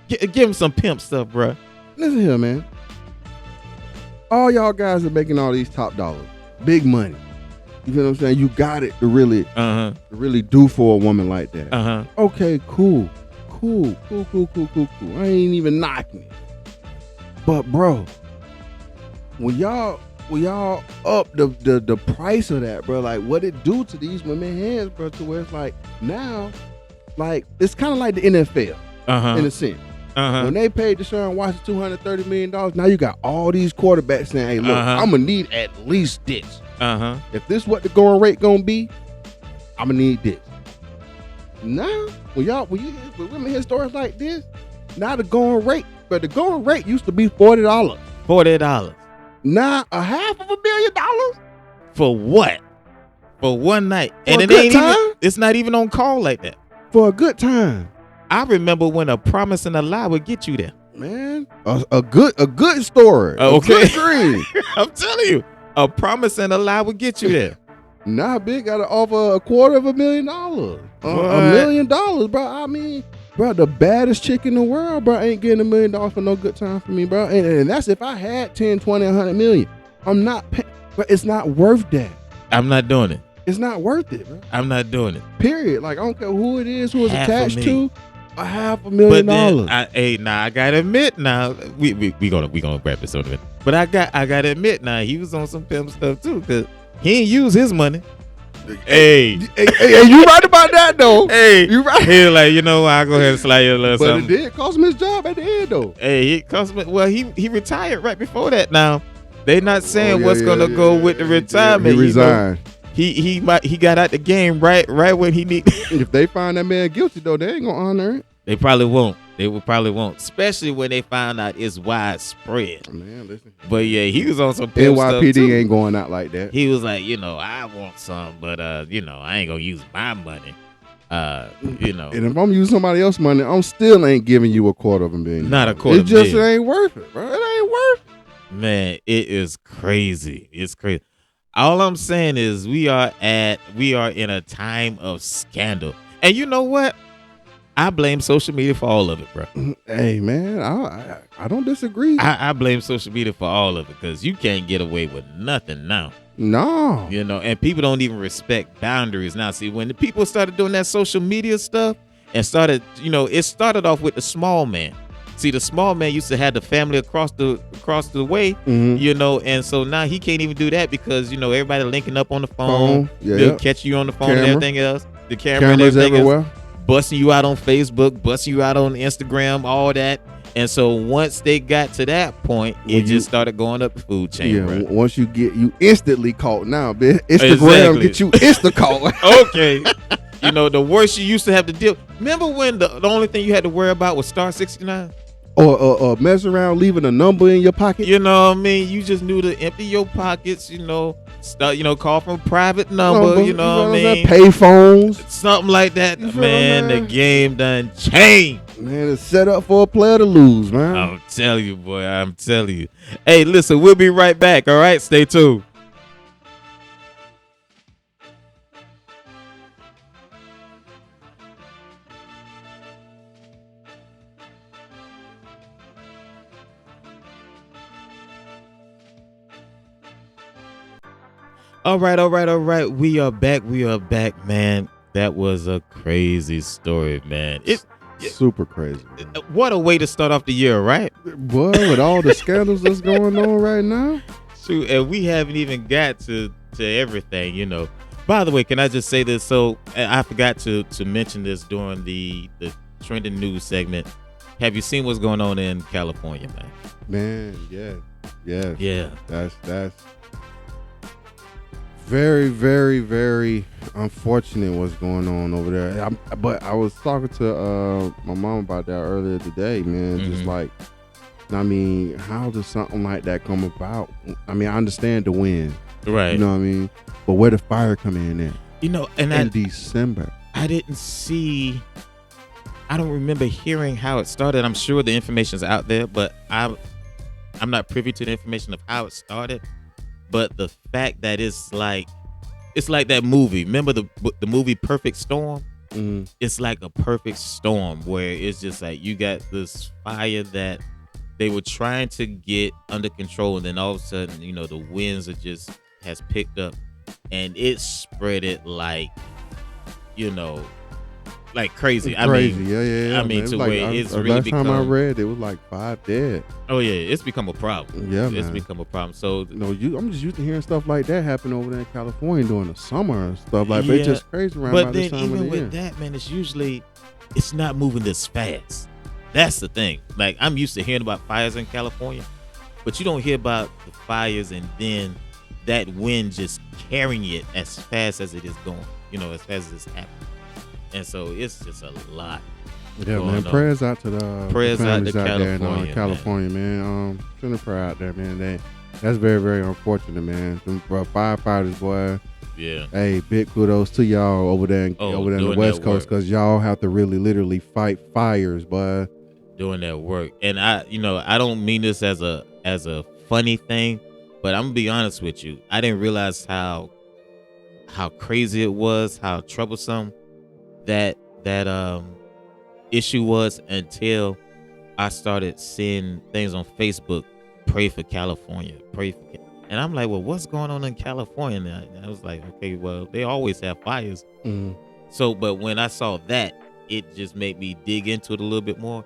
Give him some pimp stuff, bruh. Listen here, man. All y'all guys are making all these top dollars, big money. You know what I'm saying? You got it to really do for a woman like that. Okay, cool. I ain't even knocking it. But bro, when y'all up the price of that, bro, like what it do to these women hands, bro, to where it's like now, like it's kind of like the NFL in a sense. When they paid Deshaun Watson $230 million, now you got all these quarterbacks saying, "Hey, look, I'm gonna need at least this. If this what the going rate gonna be, I'm gonna need this." Now, when women hear stories like this, now the going rate, but the going rate used to be $40. $40. Now $500,000 for what? For one night, for and it ain't even. It's not even on call like that. For a good time. I remember when a promise and a lie would get you there. Man, a good story. Okay. A good dream. I'm telling you, a promise and a lie would get you there. Nah, big got to offer $250,000. $1 million, bro. I mean, bro, the baddest chick in the world, bro, ain't getting $1 million for no good time for me, bro. And that's if I had 10, 20, 100 million. I'm not paying, but it's not worth that. I'm not doing it. It's not worth it, bro. I'm not doing it. Period. Like, I don't care who it is, who it's attached to. $500,000. But then, I gotta admit now, we gonna wrap this up in a minute. But I gotta admit now, he was on some pimp stuff too, cause he ain't use his money. Hey, you right about that though. Hey, you right. He like, you know what, I'll go ahead and slide you a little something. But it did cost him his job at the end though. Hey, it cost him. Well, he retired right before that. Now they not saying what's gonna go with the retirement. He resigned. He got out the game right when he need. If they find that man guilty though, they ain't gonna honor it. They probably won't. Especially when they find out it's widespread. Man, listen. But yeah, he was on some pimp stuff NYPD too. ain't going out like that. He was like, I want some, but I ain't gonna use my money. And if I'm using somebody else's money, I'm still ain't giving you $250,000. Not $250,000. It just ain't worth it, bro. It ain't worth it. Man, it is crazy. It's crazy. All I'm saying is we are in a time of scandal. And you know what? I blame social media for all of it, bro. Hey, man, I don't disagree. I blame social media for all of it because you can't get away with nothing now. No. You know, and people don't even respect boundaries now. See, when the people started doing that social media stuff and started, it started off with the small man. See, the small man used to have the family across the way, and so now he can't even do that because everybody linking up on the phone. They'll catch you on the phone and everything else. The cameras and everything everywhere. Else, busting you out on Facebook, busting you out on Instagram, all that. And so once they got to that point, it just started going up the food chain. Yeah, bro. Once you instantly caught now, man. Instagram get you insta caught. Okay. The worst you used to have to deal. Remember when the only thing you had to worry about was star 69? Or mess around leaving a number in your pocket. You know what I mean? You just knew to empty your pockets, call from a private number, you know what I mean? Pay phones. Something like that. Man, the game done changed. Man, it's set up for a player to lose, man. I'm telling you, boy. I'm telling you. Hey, listen, we'll be right back, all right? Stay tuned. All right. We are back, man. That was a crazy story, man. Super crazy. Man. What a way to start off the year, right? Boy, with all the scandals that's going on right now. Shoot, and we haven't even got to everything, By the way, can I just say this? So I forgot to mention this during the trending news segment. Have you seen what's going on in California, man? Man, yeah. That's very, very, very unfortunate what's going on over there. But I was talking to my mom about that earlier today, man. Just like, how does something like that come about? I understand the wind, right? You know what I mean? But where the fire come in at? In December. I don't remember hearing how it started. I'm sure the information's out there, but I'm not privy to the information of how it started. But the fact that it's like that movie. Remember the movie Perfect Storm? Mm-hmm. It's like a perfect storm where it's just like you got this fire that they were trying to get under control, and then all of a sudden, the winds has picked up, and it spread it like crazy. Yeah. To where it's really last time I read, it was like 5 dead. Oh yeah, it's become a problem. Yeah, it's man. become a problem. So I'm just used to hearing stuff like that happen over there in California during the summer and stuff like. But it's just crazy around but by then this time even of the with year. that, man, it's not moving this fast. That's the thing. Like, I'm used to hearing about fires in California, but you don't hear about the fires and then that wind just carrying it as fast as it is going. As fast as it's happening. And so it's just a lot. Yeah, man. Prayers out to the families out there in California, man. Send a prayer out there, man. That's very, very unfortunate, man. Them firefighters, boy. Yeah. Hey, big kudos to y'all over there in the West Coast, because y'all have to really, literally fight fires, boy. Doing that work, and I don't mean this as a funny thing, but I'm gonna be honest with you. I didn't realize how crazy it was, how troublesome that issue was until I started seeing things on Facebook. Pray for California. And I'm like, well, what's going on in California? And I was like, okay, well, they always have fires. Mm-hmm. So, but when I saw that, it just made me dig into it a little bit more.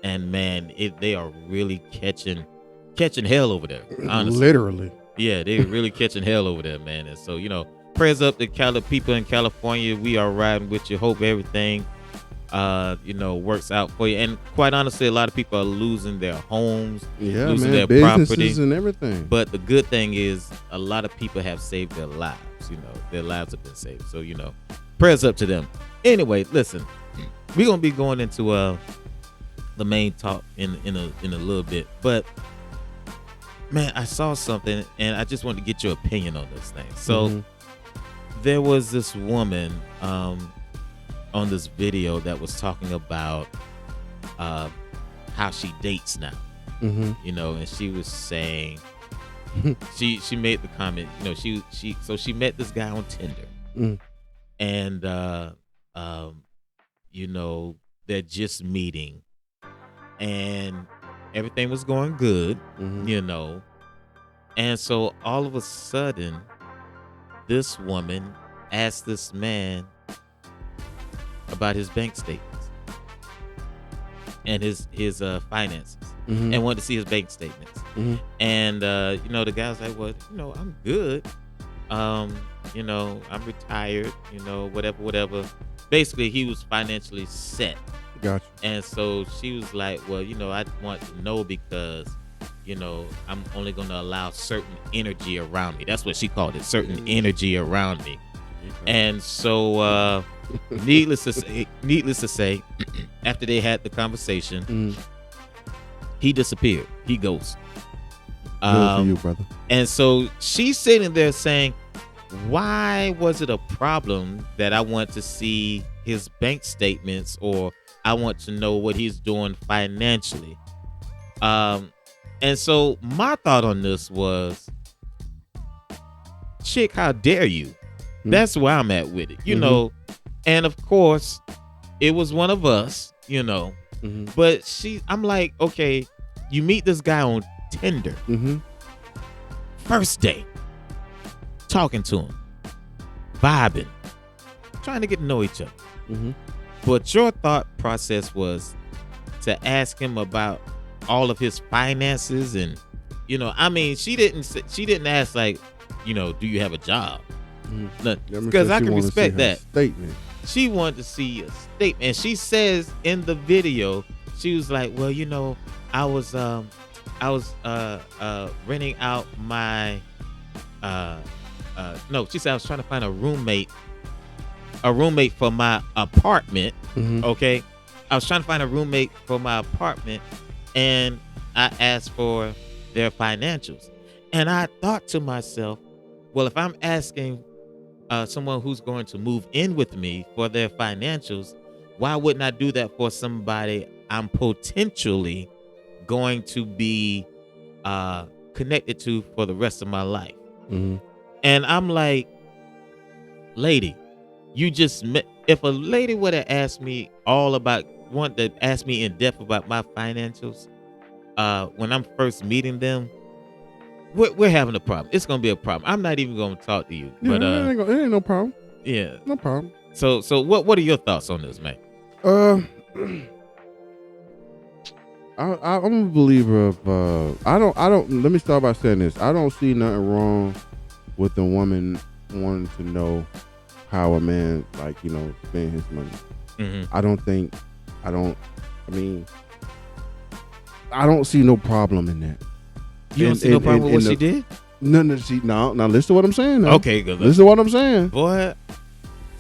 And man, they are really catching hell over there. Honestly. Literally. Yeah, they're really catching hell over there, man. And so, prayers up to people in California. We are riding with you. Hope everything, works out for you. And quite honestly, a lot of people are losing their homes, losing their businesses property and everything. But the good thing is, a lot of people have saved their lives. Their lives have been saved. So, prayers up to them. Anyway, listen, we're gonna be going into the main talk in a little bit, but man, I saw something and I just wanted to get your opinion on this thing. So there was this woman on this video that was talking about how she dates now, and she was saying she made the comment, she met this guy on Tinder, and they're just meeting. And everything was going good, And so all of a sudden, this woman asked this man about his bank statements and his finances, and wanted to see his bank statements. And the guy's like, well, I'm good. I'm retired. Whatever. Basically, he was financially set. Gotcha. And so she was like, well, I want to know because I'm only going to allow certain energy around me. That's what she called it, certain energy around me. And so, needless to say, after they had the conversation, he disappeared. He ghosted. Good for you, brother. And so she's sitting there saying, why was it a problem that I want to see his bank statements, or I want to know what he's doing financially? And so my thought on this was, chick, how dare you? That's where I'm at with it, And of course, it was one of us, But I'm like, okay, you meet this guy on Tinder. First day, talking to him, vibing, trying to get to know each other. But your thought process was to ask him about all of his finances, and she didn't ask like, do you have a job? Because I can respect that statement. She wanted to see a statement. And she says in the video, she was like, well, I was renting out my no, she said I was trying to find a roommate for my apartment. Okay. I was trying to find a roommate for my apartment, and I asked for their financials. And I thought to myself, well, if I'm asking someone who's going to move in with me for their financials, why wouldn't I do that for somebody I'm potentially going to be connected to for the rest of my life? And I'm like, lady, you just met. If a lady would have asked me wanted to ask me in depth about my financials when I'm first meeting them, we're having a problem. It's gonna be a problem. I'm not even gonna talk to you. Yeah, but it ain't no problem. Yeah, no problem. So what are your thoughts on this, man? I'm a believer of I don't. Let me start by saying this. I don't see nothing wrong with a woman wanting to know how a man spend his money. I don't see no problem in that. You don't see no problem with what she did? No, now listen to what I'm saying now. Okay, good. Listen to what I'm saying. Boy,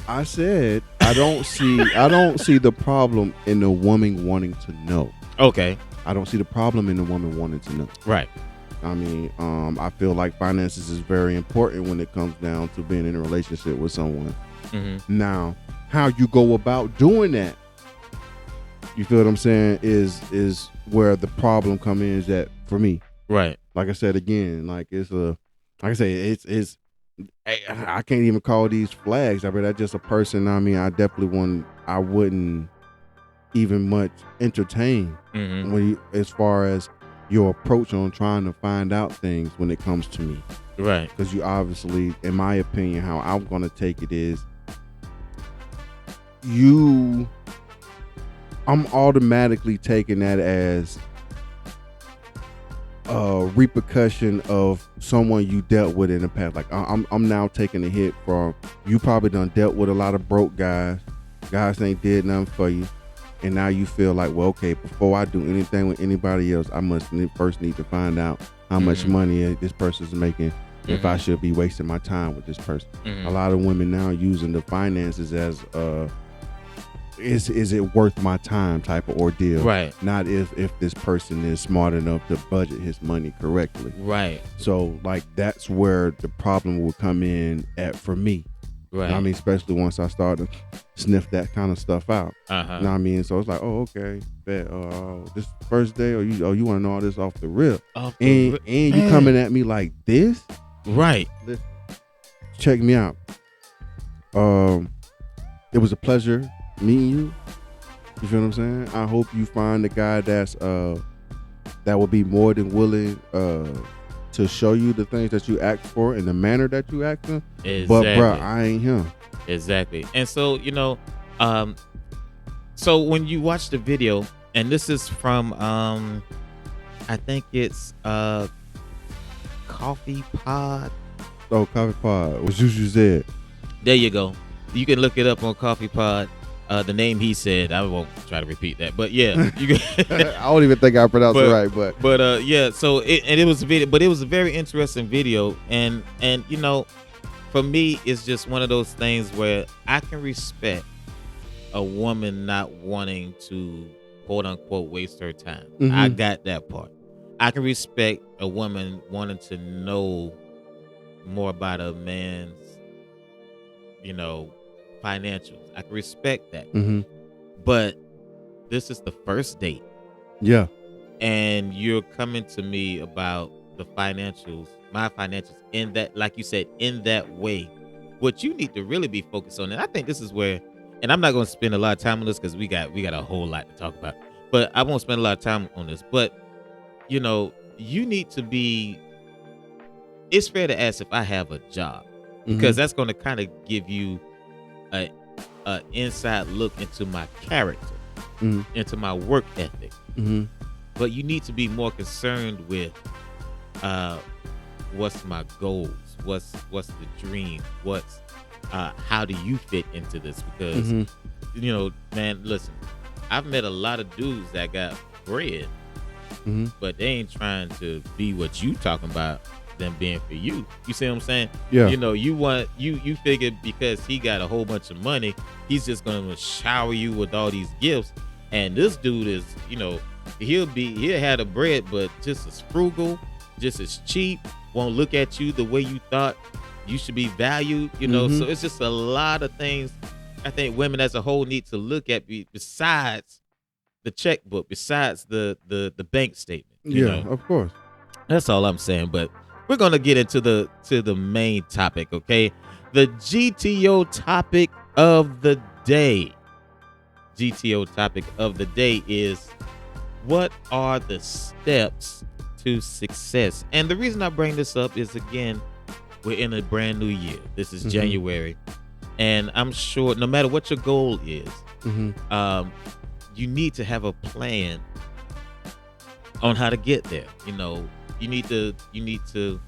I said I don't see the problem in the woman wanting to know. Okay. I don't see the problem in the woman wanting to know. Right. I feel like finances is very important when it comes down to being in a relationship with someone. Now, how you go about doing that, you feel what I'm saying, is where the problem comes in. Is that for me? Right. Like I said again, I can't even call these flags. That's just a person. I wouldn't even much entertain when as far as your approach on trying to find out things when it comes to me. Right. Because you obviously, in my opinion, how I'm going to take it is I'm automatically taking that as a repercussion of someone you dealt with in the past. Like I'm now taking a hit from you. Probably done dealt with a lot of broke guys ain't did nothing for you, and now you feel like, well, okay, before I do anything with anybody else, I must first need to find out how much money this person's making, if I should be wasting my time with this person. A lot of women now using the finances as is it worth my time type of ordeal, right? Not if this person is smart enough to budget his money correctly, right? So that's where the problem will come in at for me, right? Especially once I start to sniff that kind of stuff out. So it's like, oh, okay, this first day, or you want to know all this off the rip, and you coming at me like this, right? Listen, check me out. It was a pleasure meeting you. You feel what I'm saying? I hope you find a guy that's that will be more than willing to show you the things that you ask for in the manner that you ask them. Exactly. But bro, I ain't him. Exactly. And so, so when you watch the video, and this is from I think it's Coffee Pod. Oh, Coffee Pod. What you said. There you go. You can look it up on Coffee Pod. The name he said, I won't try to repeat that, but yeah, you can. I don't even think I pronounced it right, but yeah. So it was a video, but it was a very interesting video, and for me, it's just one of those things where I can respect a woman not wanting to quote unquote waste her time. Mm-hmm. I got that part. I can respect a woman wanting to know more about a man's, financials. I can respect that. Mm-hmm. But this is the first date. Yeah. And you're coming to me about the financials, my financials, in that, like you said, in that way. What you need to really be focused on, and I think this is where, and I'm not going to spend a lot of time on this because we got a whole lot to talk about, but I won't spend a lot of time on this. But, you need to be, it's fair to ask if I have a job, because that's going to kind of give you a inside look into my character, into my work ethic. But you need to be more concerned with what's my goals, what's the dream, how do you fit into this? Because man, listen, I've met a lot of dudes that got bread, but they ain't trying to be what you talking about them being for you. You see what I'm saying? Yeah. You figure because he got a whole bunch of money, he's just gonna shower you with all these gifts. And this dude is, he'll have the bread, but just as frugal, just as cheap, won't look at you the way you thought you should be valued, So it's just a lot of things I think women as a whole need to look at besides the checkbook, besides the bank statement. You know? Of course. That's all I'm saying. But we're gonna get into the main topic, okay? The G.T.O topic of the day. G.T.O topic of the day is, what are the steps to success? And the reason I bring this up is, again, we're in a brand new year. This is January, and I'm sure no matter what your goal is, you need to have a plan on how to get there. You need to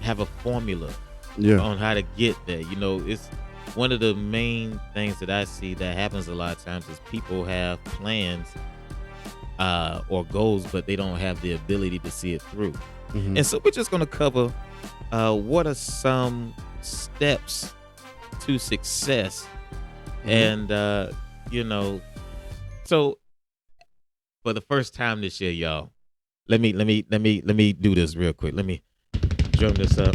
have a formula on how to get there. It's one of the main things that I see that happens a lot of times is people have plans or goals, but they don't have the ability to see it through. And so we're just going to cover what are some steps to success. And so for the first time this year, y'all, let me do this real quick. Let me drum this up.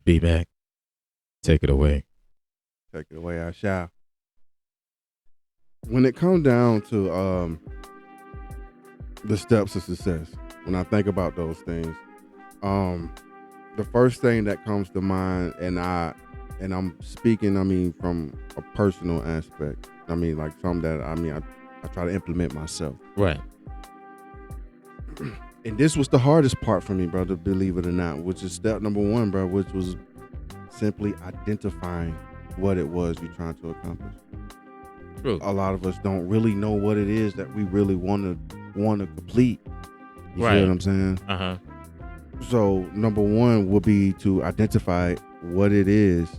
B-Mac, take it away. Take it away, I shall. When it comes down to the steps of success, when I think about those things, the first thing that comes to mind, and I'm speaking, from a personal aspect. Like something that I try to implement myself. Right. And this was the hardest part for me, brother, believe it or not, which is step number one, bro, which was simply identifying what it was you're trying to accomplish. True. A lot of us don't really know what it is that we really want to complete. You right. see what I'm saying? So number one would be to identify what it is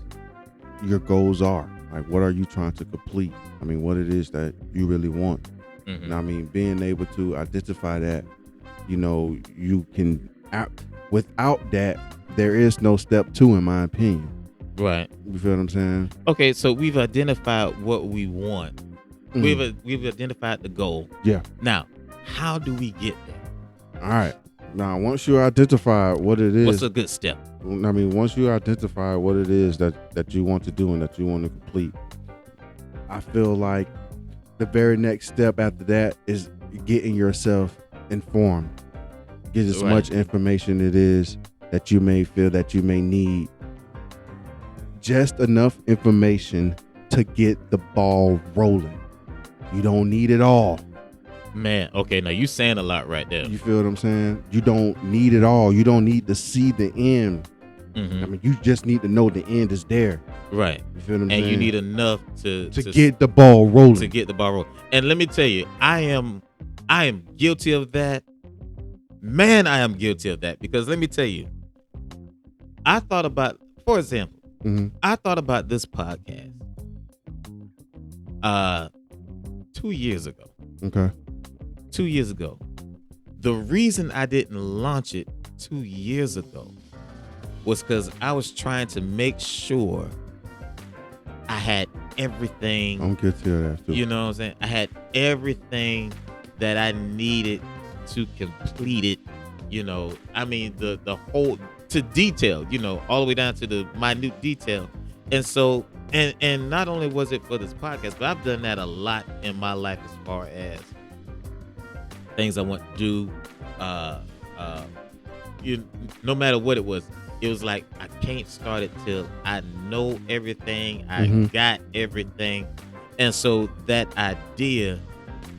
your goals are. Like, what are you trying to complete? What it is that you really want. And being able to identify that, you can, without that, there is no step two, in my opinion. Right. You feel what I'm saying? Okay, so we've identified what we want. We've identified the goal. Yeah. Now, how do we get there? All right. Now, once you identify what it is, what's a good step? Once you identify what it is that you want to do and that you want to complete, I feel like the very next step after that is getting yourself informed. Get as much information it is that you may feel that you may need. Just enough information to get the ball rolling. You don't need it all. Man, okay, now you saying a lot right there. You feel what I'm saying? You don't need it all. You don't need to see the end. I mean, you just need to know the end is there. Right. You feel what I'm saying? And you need enough to get the ball rolling. To get the ball rolling. And let me tell you, I am guilty of that. Man, I am guilty of that, because let me tell you, I thought about, for example, I thought about this podcast 2 years ago. Okay. 2 years ago. The reason I didn't launch it 2 years ago was because I was trying to make sure I had everything. I'm guilty of that too. You know what I'm saying? I had everything that I needed to complete it. You know, I mean, the whole, to detail, you know, all the way down to the minute detail. And so, and not only was it for this podcast, but I've done that a lot in my life as far as things I want to do. No matter what it was like, I can't start it till I know everything. I got everything. And so that idea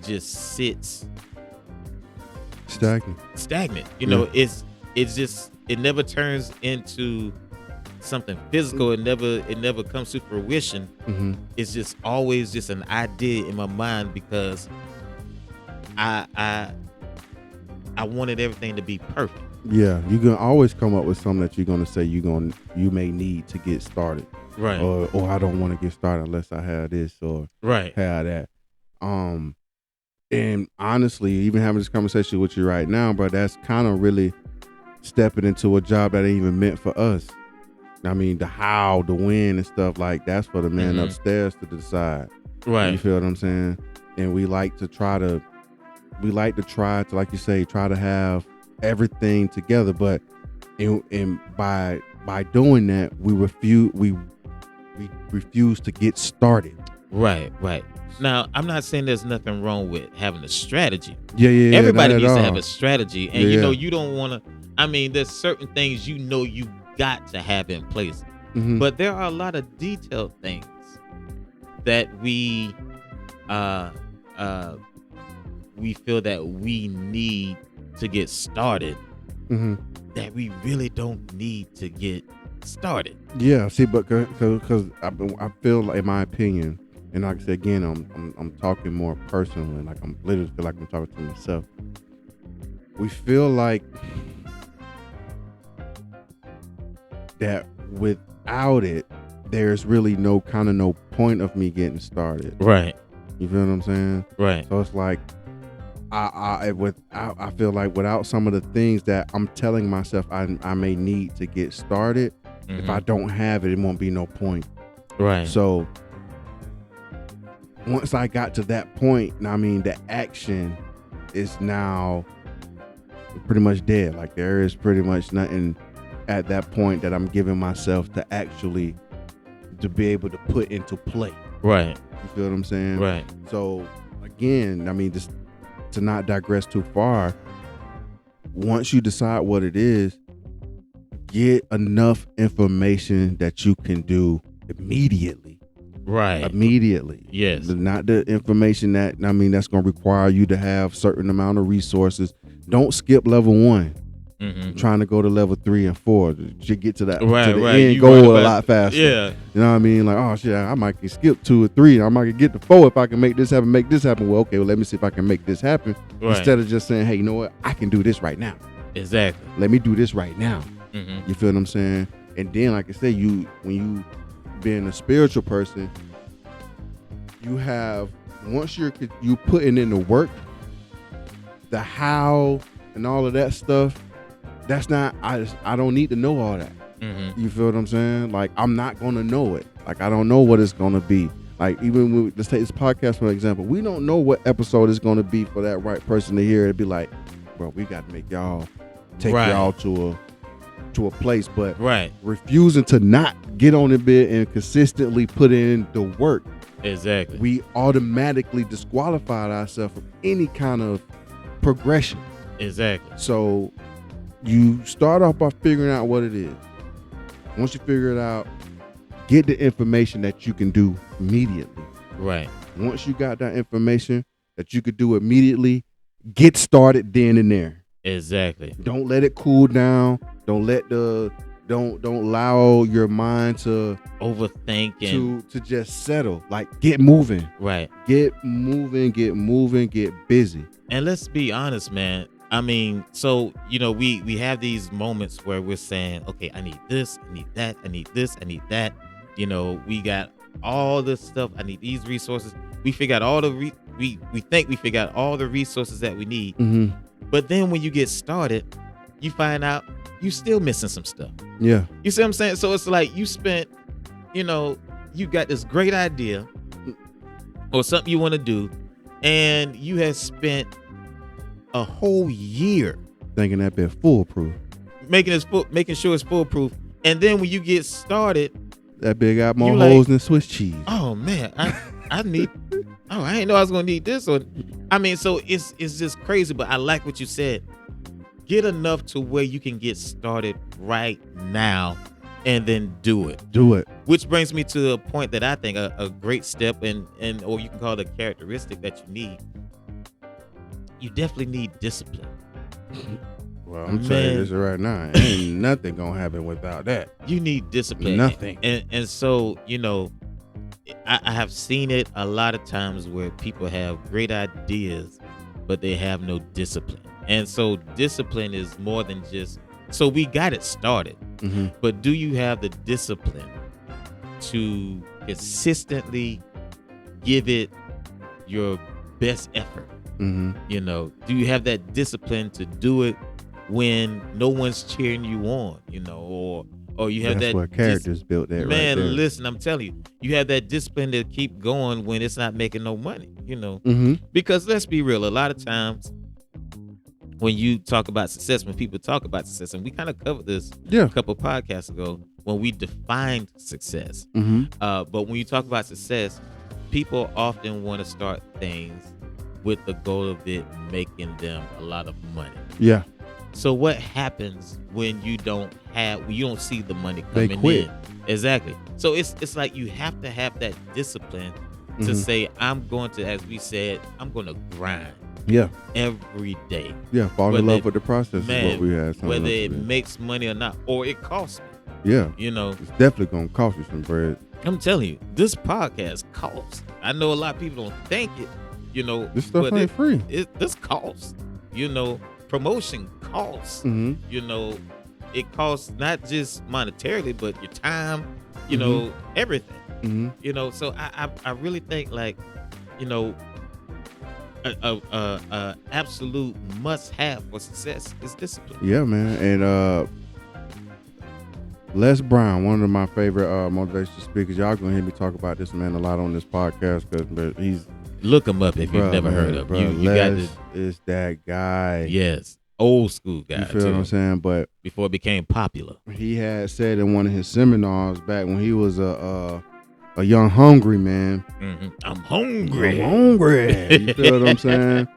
just sits stagnant. You know, it's just, it never turns into something physical. It never comes to fruition. It's just always just an idea in my mind, because I wanted everything to be perfect. Yeah, you can always come up with something that you're gonna say you may need to get started. Right. Or I don't want to get started unless I have this or have that. And honestly, even having this conversation with you right now, bro, that's kind of really stepping into a job that ain't even meant for us. I mean, the how, the when and stuff, like, that's for the man upstairs to decide. Right. You feel what I'm saying? And we like to try to, like you say, try to have everything together, but and by doing that, we refuse to get started. Right. Now, I'm not saying there's nothing wrong with having a strategy. Yeah. Everybody needs to have a strategy, and you know, you don't want to. I mean, there's certain things you know you got to have in place, but there are a lot of detailed things that we feel that we need to get started, that we really don't need to get started. Yeah, see, but because I feel like, in my opinion, and like I said again, I'm talking more personally, like I'm literally feel like I'm talking to myself. We feel like that without it, there's really no point of me getting started. Right. You feel what I'm saying? Right. So it's like, I feel like without some of the things that I'm telling myself I may need to get started, if I don't have it, it won't be no point. Right. So once I got to that point, I mean, the action is now pretty much dead. Like, there is pretty much nothing at that point that I'm giving myself to actually to be able to put into play. Right. You feel what I'm saying? Right. So again, I mean, just to not digress too far, once you decide what it is, get enough information that you can do immediately. Right. Immediately. Yes. Not the information that, I mean, that's going to require you to have certain amount of resources. Don't skip level 1. Trying to go to level 3 and 4 to get to that end goal a lot faster. Yeah. You know what I mean? Like, oh shit, I might can skip 2 or 3. I might get to 4 if I can make this happen. Well, okay, well, let me see if I can make this happen. Right. Instead of just saying, hey, you know what? I can do this right now. Exactly. Let me do this right now. You feel what I'm saying? And then, like I said, when you being a spiritual person, you have, once you putting in the work, the how and all of that stuff, that's not, I don't need to know all that. You feel what I'm saying? Like, I'm not going to know it. Like, I don't know what it's going to be. Like, even when let's take this podcast for example, we don't know what episode it's going to be for that right person to hear it. Be like, bro, we got to make y'all, take y'all to a place, but refusing to not get on the bit and consistently put in the work. Exactly. We automatically disqualified ourselves from any kind of progression. Exactly. So you start off by figuring out what it is. Once you figure it out, get the information that you can do immediately. Right. Once you got that information, that you could do immediately, get started then and there. Exactly. Don't let it cool down. Don't allow your mind to overthink and to just settle. Like, get moving. Right. Get moving, get busy. And let's be honest, man. I mean, so, we have these moments where we're saying, okay, I need this, I need that, I need this, I need that. We got all this stuff. I need these resources. We figure out all the we think we figure out all the resources that we need. Mm-hmm. But then when you get started, you find out you still missing some stuff. Yeah. You see what I'm saying? So it's like you spent, you got this great idea or something you want to do, and you have spent a whole year thinking that bit foolproof, making sure it's foolproof. And then when you get started, that bit got more holes than Swiss cheese. Oh man, I need. Oh, I didn't know I was gonna need this. Or, so it's just crazy. But I like what you said. Get enough to where you can get started right now, and then do it. Do it. Which brings me to a point that I think a great step, and or you can call it a characteristic that you need. You definitely need discipline. Well, I'm telling you this right now. Ain't nothing gonna happen without that. You need discipline. Nothing. And so, I have seen it a lot of times where people have great ideas, but they have no discipline. And so discipline is more than just, so we got it started, mm-hmm. but do you have the discipline to consistently give it your best effort? Mm-hmm. Do you have that discipline to do it when no one's cheering you on, or you have That's that where character's built that man, right there. listen, I'm telling you, you have that discipline to keep going when it's not making no money, mm-hmm. Because let's be real, a lot of times when you talk about success, when people talk about success, and we kind of covered this a couple podcasts ago when we defined success. Mm-hmm. But when you talk about success, people often want to start things with the goal of it making them a lot of money. Yeah. So what happens when you don't see the money coming they quit. in? Exactly. So it's like you have to have that discipline to mm-hmm. say, I'm going to, as we said, I'm going to grind. Yeah. Every day. Yeah. Fall in love with the process is what we had. Whether it makes money or not, or it costs me. Yeah. It's definitely going to cost you some bread. I'm telling you, this podcast costs. I know a lot of people don't think it, This stuff ain't free. This costs, promotion costs, mm-hmm. It costs not just monetarily, but your time, mm-hmm. everything, mm-hmm. So I really think a absolute must have for success is discipline. Yeah, man. And Les Brown, one of my favorite motivational speakers. Y'all gonna hear me talk about this man a lot on this podcast, but he's look him up if you've never heard of him. You got Les is that guy. Yes. Old school guy. You feel what I'm saying? But before it became popular, he had said in one of his seminars back when he was a young hungry man. Mm-hmm. I'm hungry. You feel what I'm saying?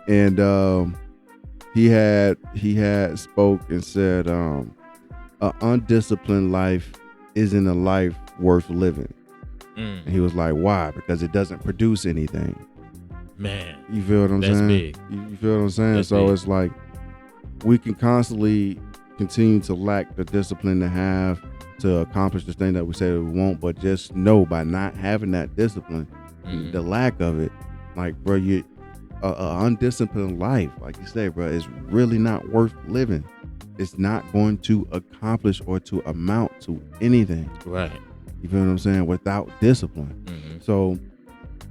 And he had spoke and said, "An undisciplined life isn't a life worth living." And he was like, "Why? Because it doesn't produce anything." Man, you feel what I'm saying? Big. You feel what I'm saying? That's so big. It's like we can constantly continue to lack the discipline to have to accomplish the thing that we say we want, but just know by not having that discipline, the lack of it, like, bro, you undisciplined life, like you say, bro, is really not worth living. It's not going to accomplish or to amount to anything. Right. You feel what I'm saying? Without discipline. Mm-hmm. So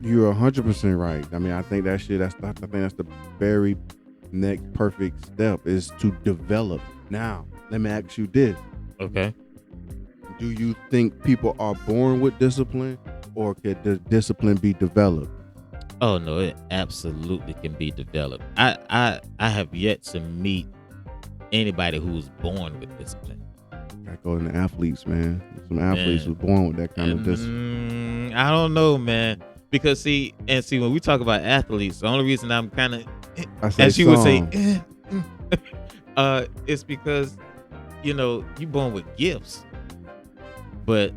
you're 100% right. I mean, I think that's the very next perfect step is to develop. Now, let me ask you this. Okay. Do you think people are born with discipline, or could the discipline be developed? Oh no, it absolutely can be developed. I have yet to meet anybody who's born with discipline. Gotta go into athletes, man. Some athletes were born with that kind of discipline. I don't know, man. Because see, when we talk about athletes, the only reason I'm kind of, as you would say, it's because, you're born with gifts, but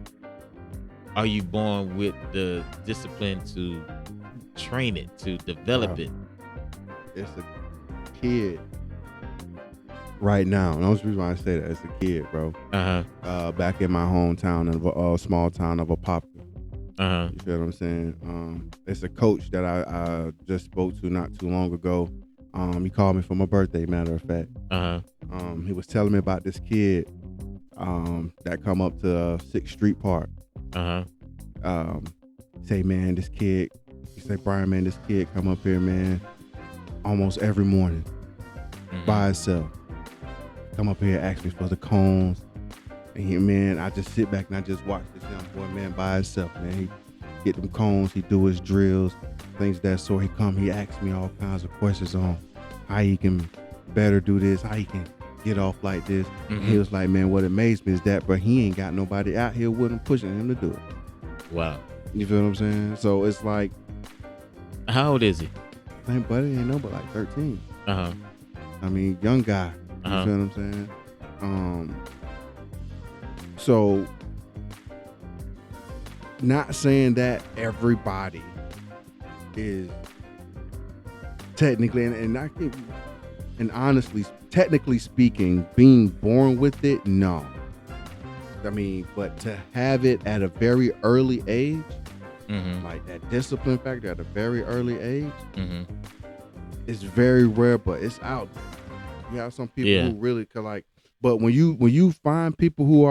are you born with the discipline to train it, to develop it. It's a kid right now. And the only reason why I say that, it's a kid, bro. Back in my hometown of a small town of Apopka. You feel what I'm saying? It's a coach that I just spoke to not too long ago. He called me for my birthday, matter of fact. He was telling me about this kid that come up to 6th Street Park. Say, man, this kid, he say, Brian, man, this kid come up here, man, almost every morning by himself. Come up here, ask me for the cones. And he, man, I just sit back and I just watch this young boy, man, by himself, man. He get them cones, he do his drills, things of that sort. He come, he asks me all kinds of questions on how he can better do this, how he can get off like this. He was like, man, what amazed me is that, bro, he ain't got nobody out here with him pushing him to do it. Wow. You feel what I'm saying? So it's like, how old is he? Man, buddy ain't no but like 13. I mean, young guy. You feel what I'm saying? So not saying that everybody is technically, and I think, and honestly, technically speaking, being born with it, no. I mean, but to have it at a very early age, like that discipline factor at a very early age, it's very rare, but it's out there. You have some people who really could like, but when you find people who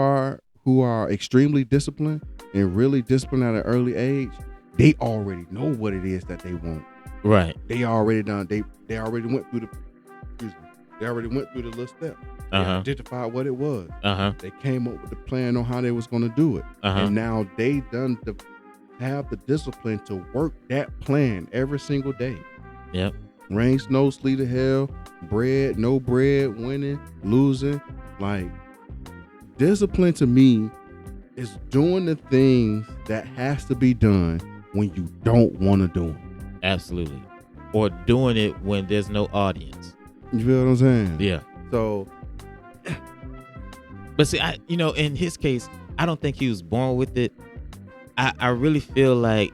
are extremely disciplined and really disciplined at an early age, they already know what it is that they want. Right. They already done. They already went through They already went through the little step. They identified what it was. They came up with the plan on how they was going to do it, and now they done have the discipline to work that plan every single day. Yep. Rain, snow, sleet, or hell, bread, no bread, winning, losing. Like, discipline to me is doing the things that has to be done when you don't want to do them. Absolutely. Or doing it when there's no audience. You feel what I'm saying? Yeah. So, but see, in his case, I don't think he was born with it. I really feel like,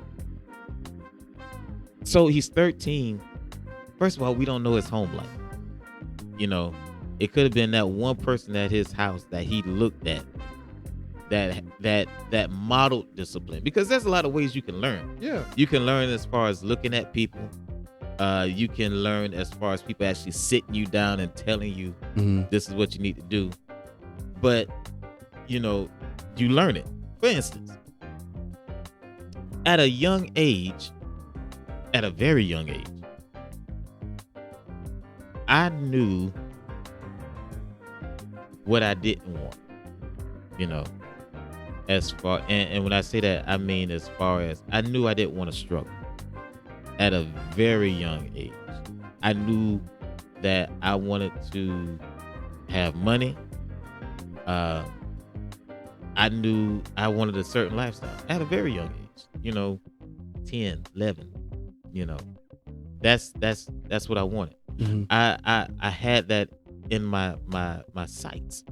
so he's 13. First of all, we don't know his home life. It could have been that one person at his house that he looked at that modeled discipline, because there's a lot of ways you can learn. Yeah. You can learn as far as looking at people. You can learn as far as people actually sitting you down and telling you this is what you need to do. But, you learn it. For instance, at a young age, at a very young age, I knew what I didn't want, as far, and when I say that, I mean as far as I knew I didn't want to struggle. At a very young age, I knew that I wanted to have money. I knew I wanted a certain lifestyle at a very young age, 10, 11, that's what I wanted. I had that in my sights,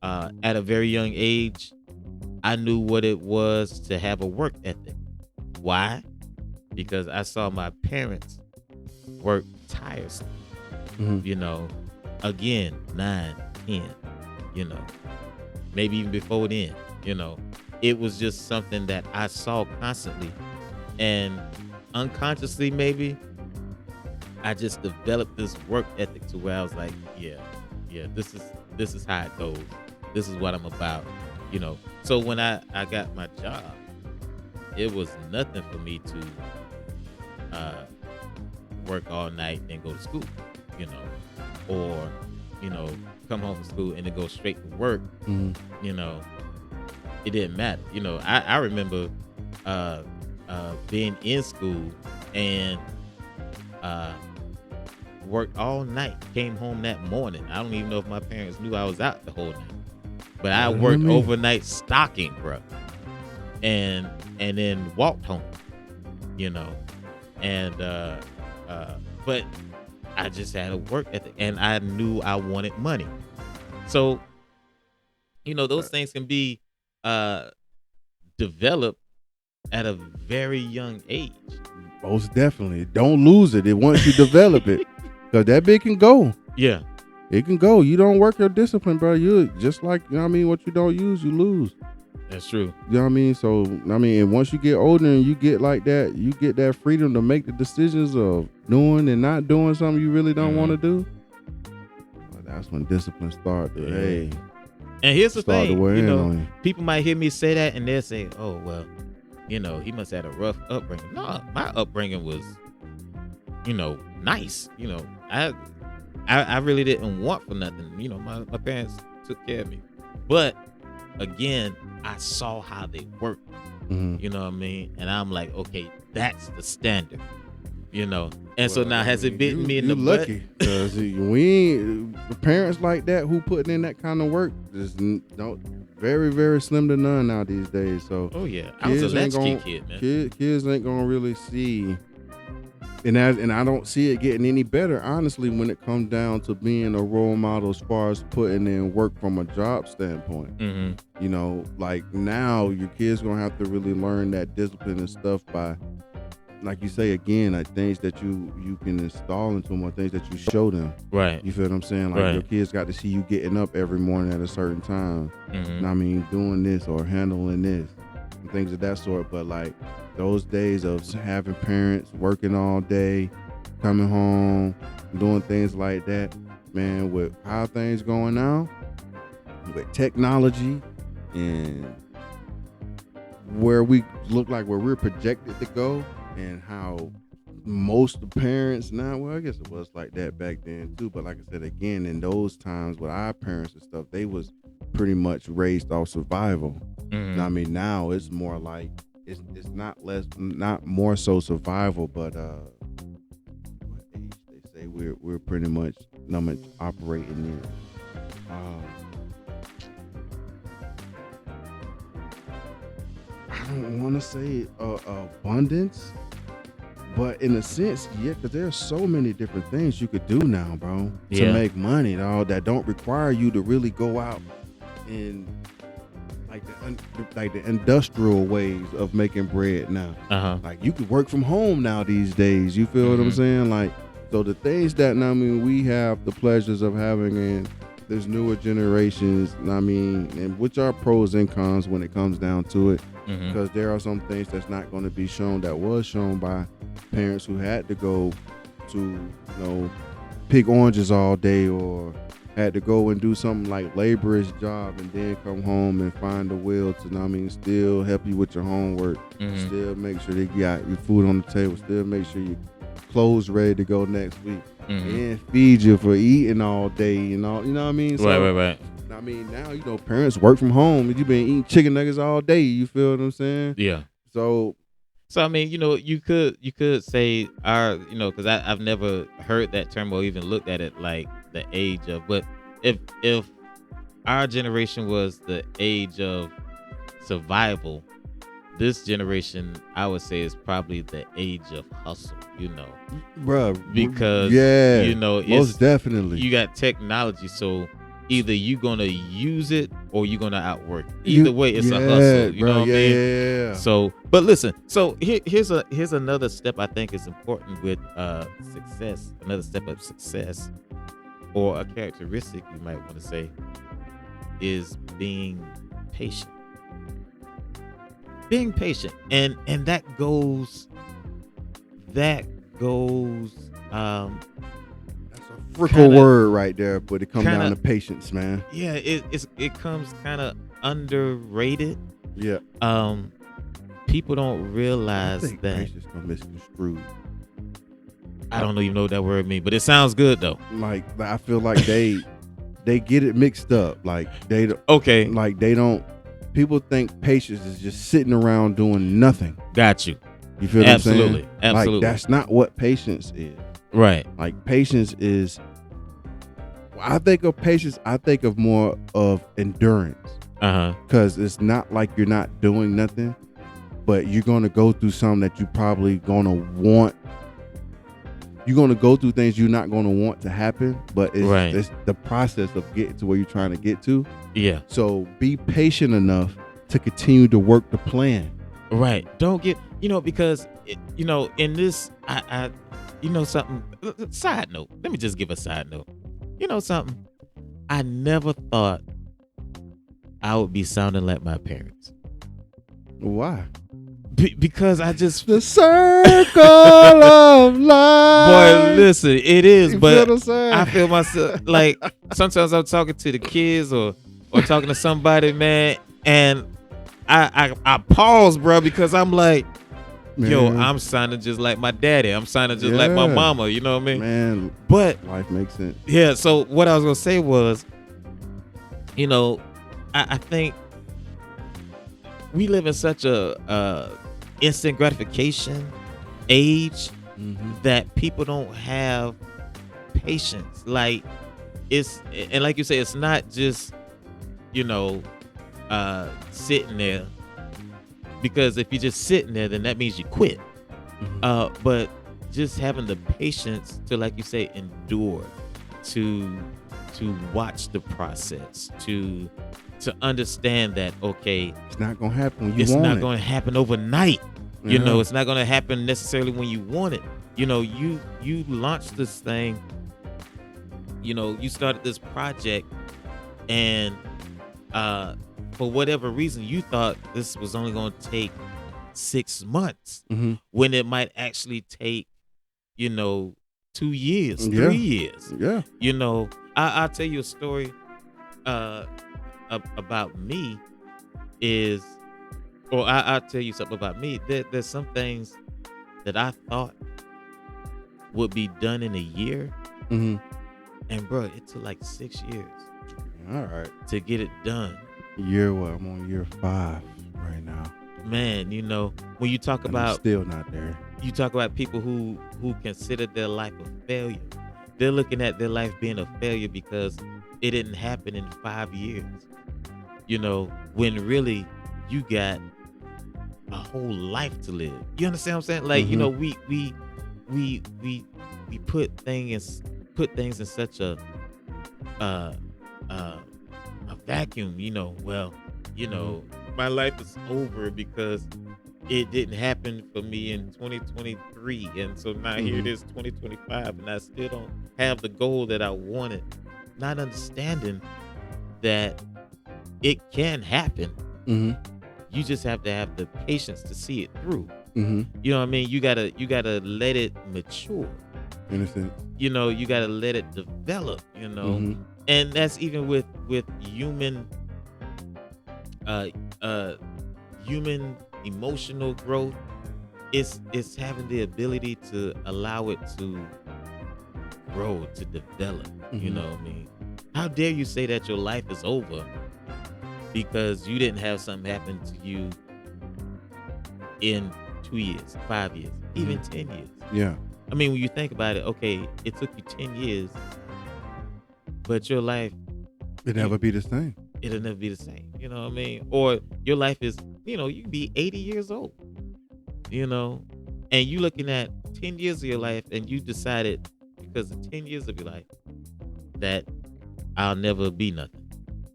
at a very young age. I knew what it was to have a work ethic. Why? Because I saw my parents work tirelessly, again, 9, 10, maybe even before then, it was just something that I saw constantly, and unconsciously maybe I just developed this work ethic to where I was like, yeah, this is how it goes. This is what I'm about, So when I got my job, it was nothing for me to work all night and go to school, or come home from school and then go straight to work. It didn't matter. I remember being in school and worked all night, came home that morning. I don't even know if my parents knew I was out the whole night, but I worked overnight stocking, bro, and then walked home, and but I just had a work ethic, and I knew I wanted money. So, those things can be developed at a very young age. Most definitely. Don't lose it. Once you develop it, because that bit can go. Yeah. It can go. You don't work your discipline, bro. You just like, you know what I mean, what you don't use, you lose. That's true. You know what I mean? So, I mean, and once you get older and you get like that, you get that freedom to make the decisions of doing and not doing something you really don't want to do. Well, that's when discipline starts. Yeah. Hey. And here's the thing, you know, people might hear me say that and they'll say, oh, well, you know, he must have had a rough upbringing. No, my upbringing was, you know, nice. You know, I really didn't want for nothing. You know, my parents took care of me. But again, I saw how they work. You know what I mean? And I'm like, okay, that's the standard. You know, and so now has it bitten me in the butt? Lucky, because we ain't parents like that who putting in that kind of work just don't very, very slim to none now these days. So oh yeah, I was a latchkey kid, man. Kids ain't gonna really see, and I don't see it getting any better, honestly, when it comes down to being a role model as far as putting in work from a job standpoint. You know, like now your kids gonna have to really learn that discipline and stuff by, like you say again, like things that you can install into them or things that you show them. Right. You feel what I'm saying? Like your kids got to see you getting up every morning at a certain time. And I mean, doing this or handling this and things of that sort. But like those days of having parents working all day, coming home, doing things like that, man, with how things going now, with technology and where we look like where we're projected to go, and how most parents now, well, I guess it was like that back then too, but like I said, again, in those times with our parents and stuff, they was pretty much raised off survival. I mean, now it's more like it's not more so survival, but what age they say we're pretty much operating in. I don't want to say abundance, but in a sense, yeah, because there's so many different things you could do now, bro, to make money, dog, that don't require you to really go out in like the industrial ways of making bread now. Like you can work from home now these days. You feel what I'm saying? Like, so the things that, I mean, we have the pleasures of having in this newer generations, I mean, and which are pros and cons when it comes down to it. Because there are some things that's not going to be shown that was shown by parents who had to go to, you know, pick oranges all day, or had to go and do something like laborious job and then come home and find a will to, I mean, still help you with your homework, still make sure they got your food on the table, still make sure your clothes ready to go next week, and feed you for eating all day, you know what I mean? So, right. I mean, now, you know, parents work from home and you've been eating chicken nuggets all day. You feel what I'm saying? Yeah. So I mean, you know, you could say you know, because I've never heard that term or even looked at it like the age of, but if our generation was the age of survival, this generation, I would say, is probably the age of hustle, you know, bro, because you know, most definitely you got technology, so either you're gonna use it or you're gonna outwork. Either way, it's a hustle. You know what I mean? Yeah. So, but listen. So here's another step I think is important with success. Another step of success, or a characteristic you might want to say, is being patient. Being patient, and that goes. Frickle word right there, but it comes down to patience, man. Yeah, it comes kind of underrated. Yeah. People don't realize that patience is misconstrued. I don't even know what that word means, but it sounds good though. Like, I feel like they get it mixed up. Like they don't. People think patience is just sitting around doing nothing. Got you. You feel what I'm saying? Absolutely. Like, that's not what patience is. Right. Like, patience is, I think of patience, I think of more of endurance. Because it's not like you're not doing nothing, but you're going to go through something that you probably going to want. You're going to go through things you're not going to want to happen, but it's the process of getting to where you're trying to get to. Yeah. So be patient enough to continue to work the plan. Right. Don't get, because, in this, something, side note. Let me just give a side note. You know something? I never thought I would be sounding like my parents. Why? Because I just the circle of life. Boy, listen, it is, you but feel what I'm saying? I feel myself like sometimes I'm talking to the kids or talking to somebody, man, and I pause, bro, because I'm like, yo, I'm sounding just like my daddy. I'm sounding just like my mama. You know what I mean? Man, but life makes sense. Yeah. So what I was gonna say was, I think we live in such a instant gratification age that people don't have patience. Like and like you say, it's not just sitting there, because if you're just sitting there, then that means you quit. But just having the patience to, like you say, endure, to watch the process, to understand that, okay, it's not gonna happen when you it's want not it. going to happen overnight. It's not going to happen necessarily when you want it. You launched this thing, you started this project, and for whatever reason you thought this was only going to take 6 months, when it might actually take 2 years, 3 years. I'll tell you a story about me I'll tell you something about me. There's some things that I thought would be done in a year, and bro, it took like 6 years. All right, to get it done. I'm on year 5 right now. Man, when you talk about, I'm still not there. You talk about people who consider their life a failure. They're looking at their life being a failure because it didn't happen in 5 years. When really you got a whole life to live. You understand what I'm saying? Like, we put things in such a vacuum. My life is over because it didn't happen for me in 2023, and so now here it is 2025, and I still don't have the goal that I wanted, not understanding that it can happen. You just have to have the patience to see it through. You know what I mean? You gotta let it mature. Innocent. You gotta let it develop. And that's even with human human emotional growth. It's having the ability to allow it to grow, to develop. You know what I mean? How dare you say that your life is over because you didn't have something happen to you in 2 years, 5 years, even 10 years. Yeah. I mean, when you think about it, okay, it took you 10 years, but your life, it'll never be the same. It'll never be the same. You know what I mean? Or your life is, you can be 80 years old, and you looking at 10 years of your life, and you decided because of 10 years of your life that I'll never be nothing.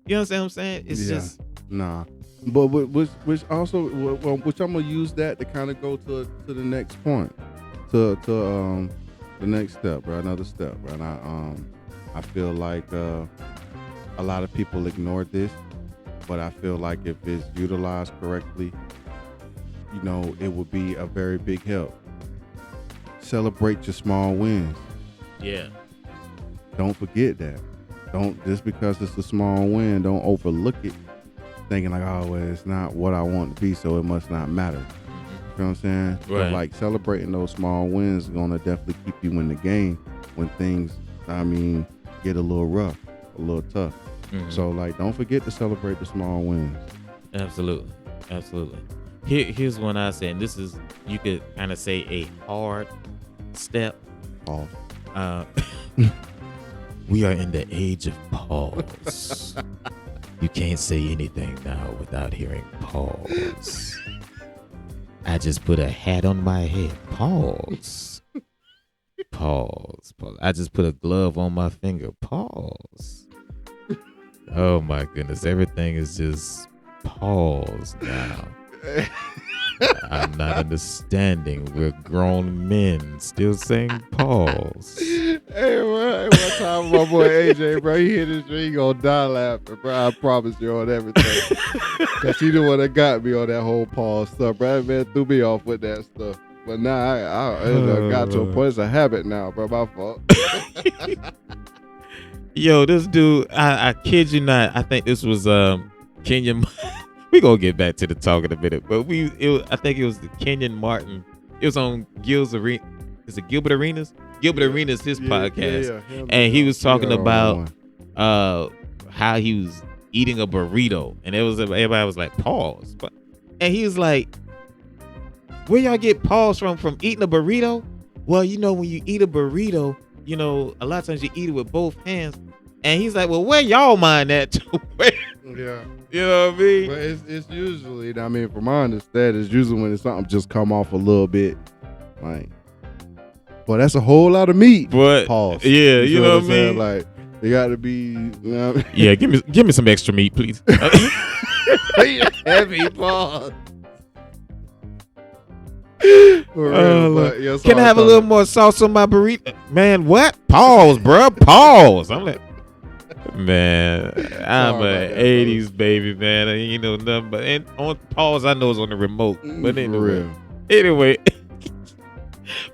You understand what I'm saying? It's just nah. But which also, which I'm gonna use that to kind of go to the next point, to the next step, bro. Another step, bro. And I feel like a lot of people ignore this, but I feel like if it's utilized correctly, it would be a very big help. Celebrate your small wins. Yeah. Don't forget that. Don't, just because it's a small win, don't overlook it, thinking like, oh, well, it's not what I want to be, so it must not matter. You know what I'm saying? Right. So like celebrating those small wins is gonna definitely keep you in the game when things, get a little rough, a little tough. So like, don't forget to celebrate the small wins. Absolutely. Here's one I say, and this is, you could kind of say, a hard step. Pause. We are in the age of pause. You can't say anything now without hearing pause. I just put a hat on my head. Pause. Pause. I just put a glove on my finger. Pause. Oh my goodness. Everything is just pause now. I'm not understanding. We're grown men still saying pause. Hey, one time my boy AJ, bro, he hit his dream, he gonna die laughing, bro. I promise you on everything. Cause he the one that got me on that whole pause stuff, bro. That man threw me off with that stuff. But now I got to a point, it's a habit now, bro. My fault. Yo, this dude, I kid you not, I think this was Kenyon. We gonna get back to the talk in a minute, but I think it was the Kenyon Martin. It was on Gil's Arena. Is it Gilbert Arenas? Gilbert Arenas, his podcast, and he was talking about how he was eating a burrito, and everybody was like, pause, and he was like, where y'all get pause from eating a burrito? Well, when you eat a burrito, a lot of times you eat it with both hands, and he's like, well, where y'all mind that to where? Yeah. You know what I mean? But it's usually, from my understanding, it's usually when it's something just come off a little bit, like, well, that's a whole lot of meat. But pause. Yeah, you know what I mean? Like, it got to be. Yeah, give me some extra meat, please. Heavy pause. Can I have a little more sauce on my burrito? Man, what? Pause, bro. Pause. I'm like, man, I'm an 80s baby, man. I nothing but, and on pause, I know it's on the remote. But anyway.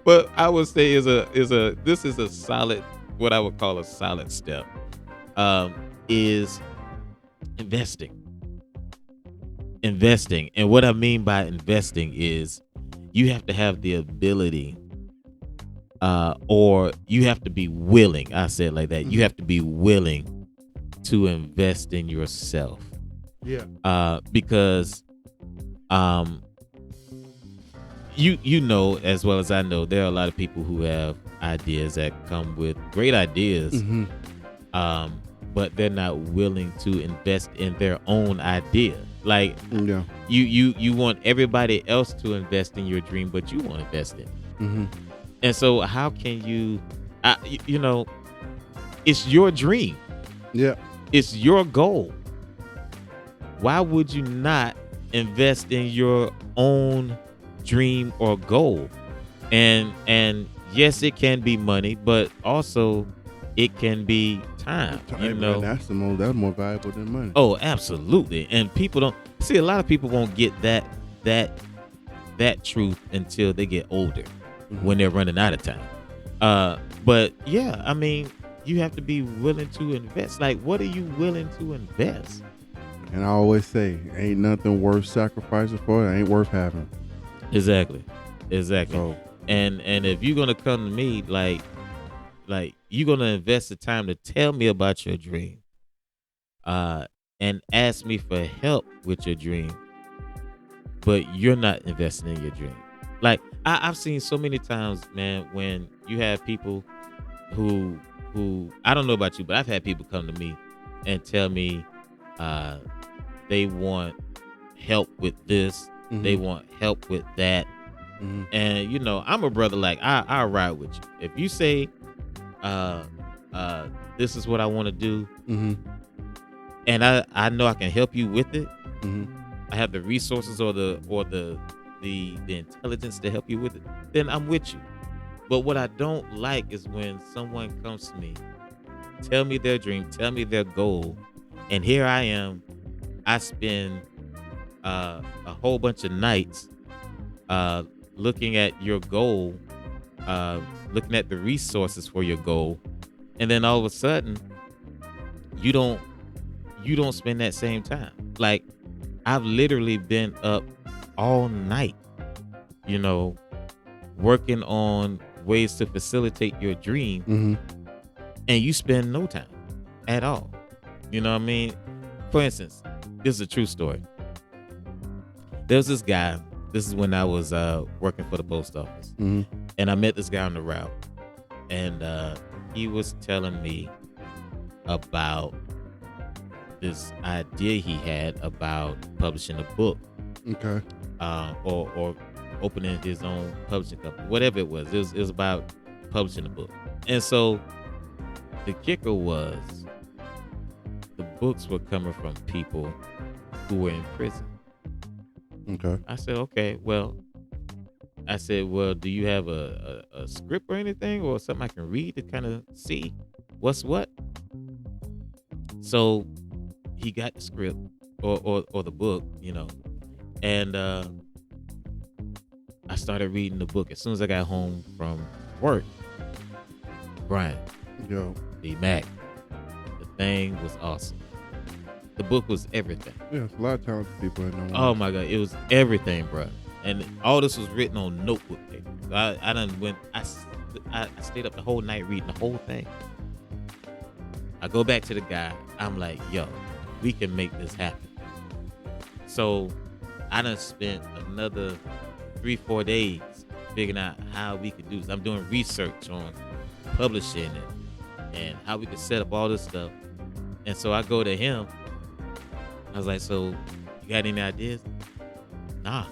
But I would say this is a solid, what I would call a solid step, is investing. And what I mean by investing is you have to have the ability, or you have to be willing. I say it like that. You have to be willing to invest in yourself. Yeah. Because, you know as well as I know, there are a lot of people who have ideas that come with great ideas, but they're not willing to invest in their own idea. Like, you want everybody else to invest in your dream, but you won't invest in it. And so how can you, it's your dream. Yeah. It's your goal. Why would you not invest in your own dream or goal? And yes, it can be money, but also it can be time. That's more valuable than money. Oh, absolutely. And people don't see, a lot of people won't get that truth until they get older, when they're running out of time. But yeah, I mean, you have to be willing to invest. Like, what are you willing to invest? And I always say, ain't nothing worth sacrificing for. It ain't worth having. Exactly. So, and if you're gonna come to me, like you're gonna invest the time to tell me about your dream, and ask me for help with your dream, but you're not investing in your dream. Like, I've seen so many times, man, when you have people who I don't know about you, but I've had people come to me and tell me they want help with this, they want help with that. And I'm a brother, like, I'll ride with you. If you say this is what I want to do, and I know I can help you with it, I have the resources or the intelligence to help you with it, then I'm with you. But what I don't like is when someone comes to me, tell me their dream, tell me their goal, and here I am, I spend a whole bunch of nights looking at your goal, looking at the resources for your goal, and then all of a sudden you don't spend that same time. Like, I've literally been up all night, working on ways to facilitate your dream, and you spend no time at all. You know what I mean? For instance, this is a true story. There's this guy. This is when I was working for the post office, and I met this guy on the route, and he was telling me about this idea he had about publishing a book, or opening his own publishing company, whatever it was. It was about publishing a book, and so the kicker was the books were coming from people who were in prison. Okay. I said, okay, well, do you have a script or anything or something I can read to kind of see what's what? So he got the script or the book, and I started reading the book as soon as I got home from work. Brian, Yo. B-Mac, the thing was awesome. The book was everything. Yeah, it's a lot of talented people in there. Oh my God, it was everything, bro. And all this was written on notebook paper. I stayed up the whole night reading the whole thing. I go back to the guy. I'm like, yo, we can make this happen. So I done spent another 3-4 days figuring out how we could do this. I'm doing research on publishing and how we could set up all this stuff. And so I go to him. I was like, so you got any ideas? Nah.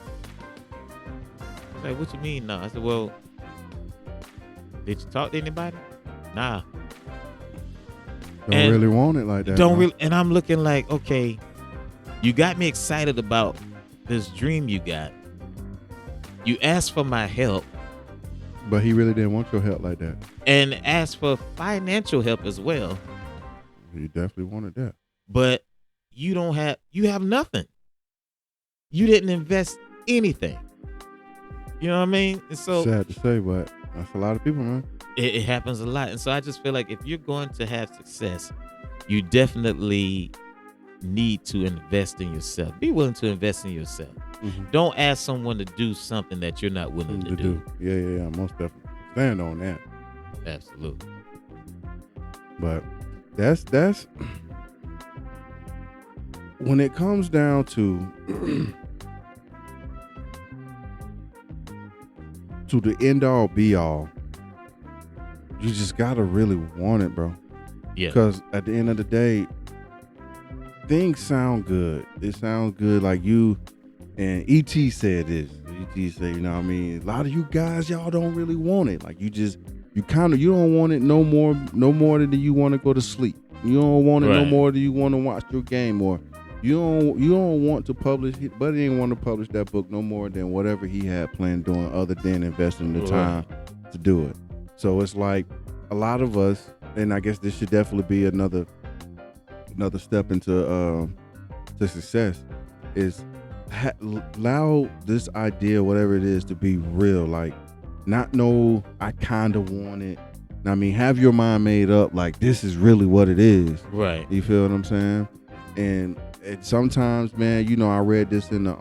He's like, what you mean, nah? I said, well, did you talk to anybody? Nah. Don't really want it like that. Don't really. And I'm looking like, okay, you got me excited about this dream you got. You asked for my help. But he really didn't want your help like that. And asked for financial help as well. He definitely wanted that. But you have nothing. You didn't invest anything. You know what I mean? And so sad to say, but that's a lot of people, man. It happens a lot. And so I just feel like if you're going to have success, you definitely need to invest in yourself. Be willing to invest in yourself. Mm-hmm. Don't ask someone to do something that you're not willing to do. Yeah, most definitely. Stand on that. Absolutely. But that's when it comes down to the end all be all, you just gotta really want it, bro. Yeah. Because at the end of the day, things sound good. It sounds good, like you and E.T. said this. E.T. said, you know what I mean? A lot of you guys, y'all don't really want it. Like you don't want it no more than you want to go to sleep. You don't want it no more than you want to watch your game, or you don't want to publish. But he didn't want to publish that book no more than whatever he had planned doing, other than investing the time to do it. So it's like a lot of us, and I guess this should definitely be another step into to success, is allow this idea, whatever it is, to be real. Like, not know I kind of want it. I mean, have your mind made up. Like, this is really what it is. Right. You feel what I'm saying? And sometimes, man, I read this in the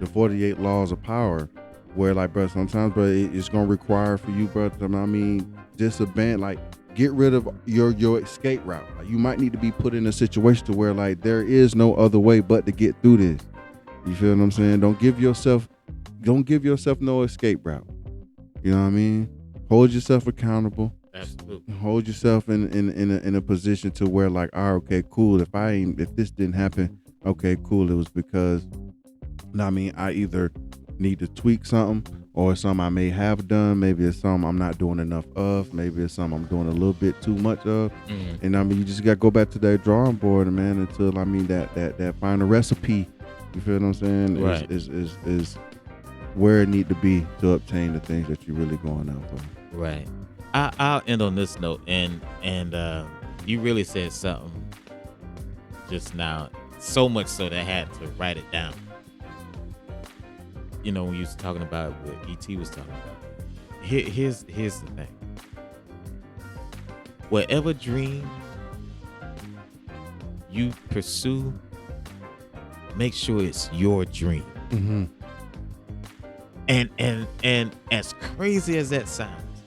48 Laws of Power, where like, bro, sometimes, bro, it's gonna require for you, bro. I mean, just get rid of your escape route. Like, you might need to be put in a situation to where like there is no other way but to get through this. You feel what I'm saying? Don't give yourself no escape route. You know what I mean? Hold yourself accountable. Absolutely. Hold yourself in a position to where like, all right, okay, cool. If this didn't happen, okay, cool. It was because, I either need to tweak something, or something I may have done. Maybe it's something I'm not doing enough of. Maybe it's something I'm doing a little bit too much of. Mm-hmm. And you just got to go back to that drawing board, man, until that final recipe, you feel what I'm saying? Right. Is where it need to be to obtain the things that you're really going out for. Right. I'll end on this note, and you really said something just now, so much so that I had to write it down. When you was talking about what E.T. was talking about. Here's the thing. Whatever dream you pursue, make sure it's your dream. Mm-hmm. And as crazy as that sounds,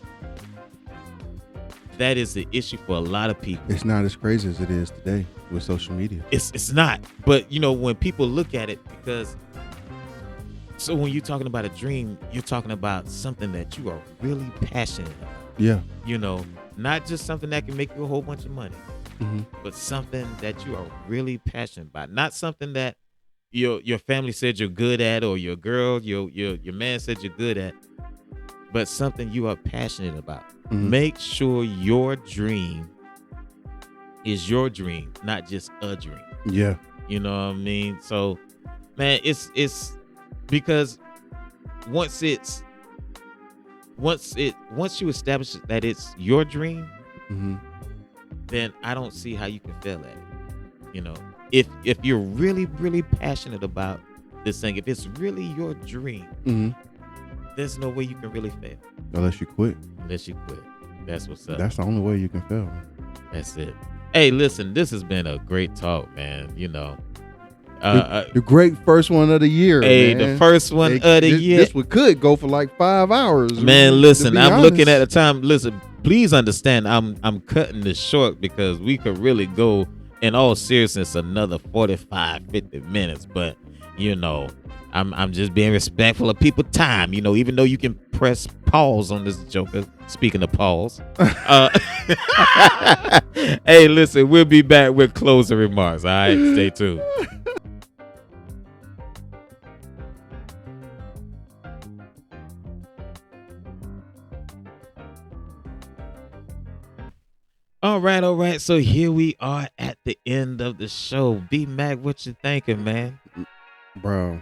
that is the issue for a lot of people. It's not as crazy as it is today with social media. It's not. But when people look at it, because so when you're talking about a dream, you're talking about something that you are really passionate about. Yeah. Not just something that can make you a whole bunch of money, mm-hmm. but something that you are really passionate about. Not something that your family said you're good at, or your girl, your man said you're good at, but something you are passionate about. Mm-hmm. Make sure your dream is your dream, not just a dream. Yeah. You know what I mean? So Man, it's because once you establish that it's your dream, then I don't see how you can fail at it. You know, if you're really, really passionate about this thing, if it's really your dream, there's no way you can really fail. Unless you quit. That's what's up. That's the only way you can fail. That's it. Hey, listen, this has been a great talk, man. You know, the great first one of the year. Hey, man. The first one of the year. This one could go for like 5 hours. Man, listen, I'm looking at the time. Listen, please understand, I'm cutting this short because we could really go, in all seriousness, another 45, 50 minutes. But you know, I'm just being respectful of people's time. You know, even though you can press pause on this joker. Speaking of pause, hey, listen, we'll be back with closing remarks. All right, stay tuned. All right. So here we are at the end of the show. B-Mac, what you thinking, man? Bro,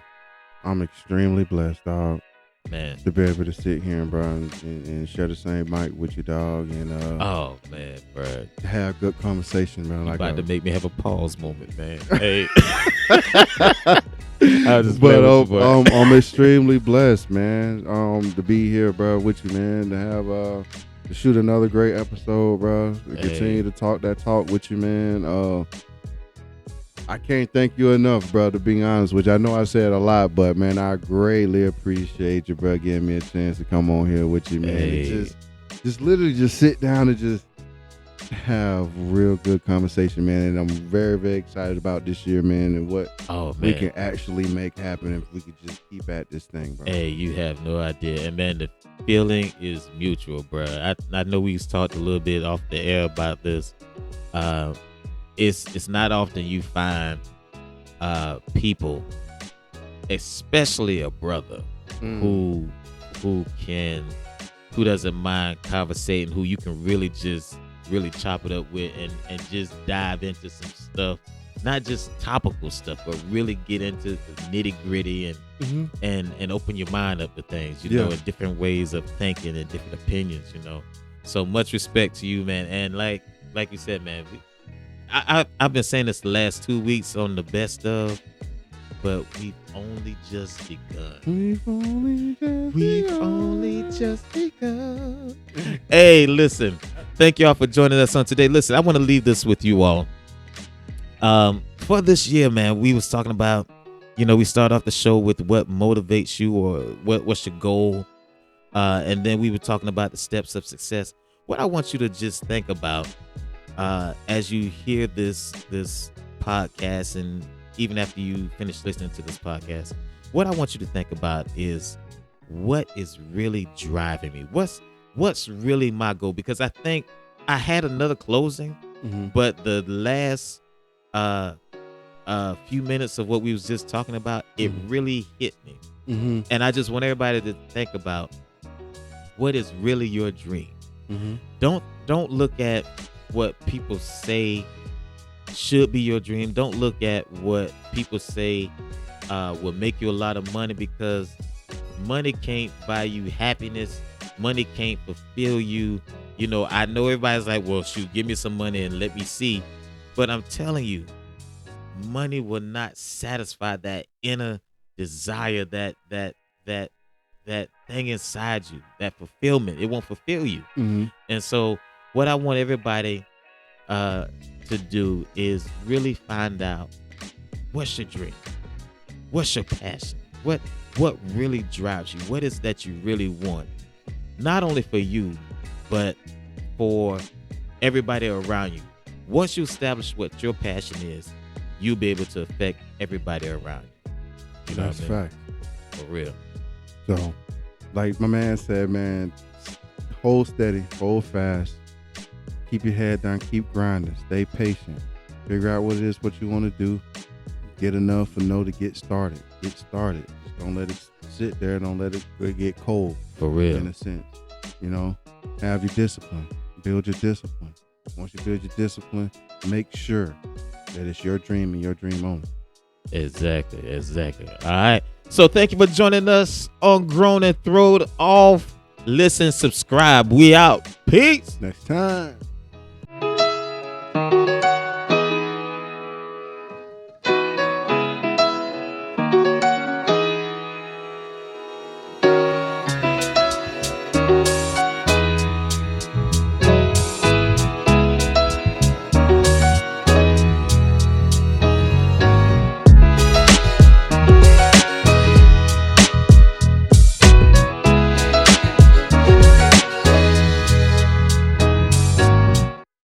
I'm extremely blessed, dog. Man, to be able to sit here, bro, and share the same mic with you, dog, and oh man, bro, have good conversation, man. Like about to make me have a pause moment, man. Hey, I'm extremely blessed, man. To be here, bro, with you, man. To have to shoot another great episode, bro. To continue to talk that talk with you, man. I can't thank you enough, bro, to be honest with you. I know I said a lot, but, man, I greatly appreciate you, bro, giving me a chance to come on here with you, man. Hey. Just literally just sit down and just have real good conversation, man. And I'm very, very excited about this year, man, and what we can actually make happen if we could just keep at this thing, bro. Hey, you have no idea. And, man, the feeling is mutual, bro. I know we talked a little bit off the air about this. It's not often you find people, especially a brother, who doesn't mind conversating, who you can really chop it up with and just dive into some stuff, not just topical stuff, but really get into the nitty gritty and open your mind up to things, you know, and different ways of thinking and different opinions, you know. So much respect to you, man. And like you said, man, I've been saying this the last 2 weeks on the best of, but we've only just begun. We've only just begun. Hey, listen, thank y'all for joining us on today. Listen, I want to leave this with you all. For this year, man, we was talking about, you know, we start off the show with what motivates you or what's your goal, and then we were talking about the steps of success. What I want you to just think about, as you hear this podcast, and even after you finish listening to this podcast, what I want you to think about is what is really driving me. What's really my goal? Because I think I had another closing, but the last few minutes of what we was just talking about, it really hit me. And I just want everybody to think about what is really your dream. Don't look at what people say should be your dream. Don't look at what people say will make you a lot of money, because money can't buy you happiness. Money can't fulfill you. You know, I know everybody's like, well, shoot, give me some money and let me see. But I'm telling you, money will not satisfy that inner desire, that thing inside you, that fulfillment. It won't fulfill you. And so what I want everybody to do is really find out, what's your dream? What's your passion? What really drives you? What is that you really want? Not only for you, but for everybody around you. Once you establish what your passion is, you'll be able to affect everybody around you. You know That's what I mean? fact. For real. So, like my man said, man, hold steady, hold fast, keep your head down, keep grinding, stay patient, figure out what it is, what you want to do, get enough and know to get started. Just don't let it sit there. Don't let it get cold. For real. In a sense, you know, have your discipline, build your discipline. Once you build your discipline, make sure that it's your dream and your dream only. Exactly. All right. So thank you for joining us on Grown and Throwed Off. Listen, subscribe. We out. Peace. Next time.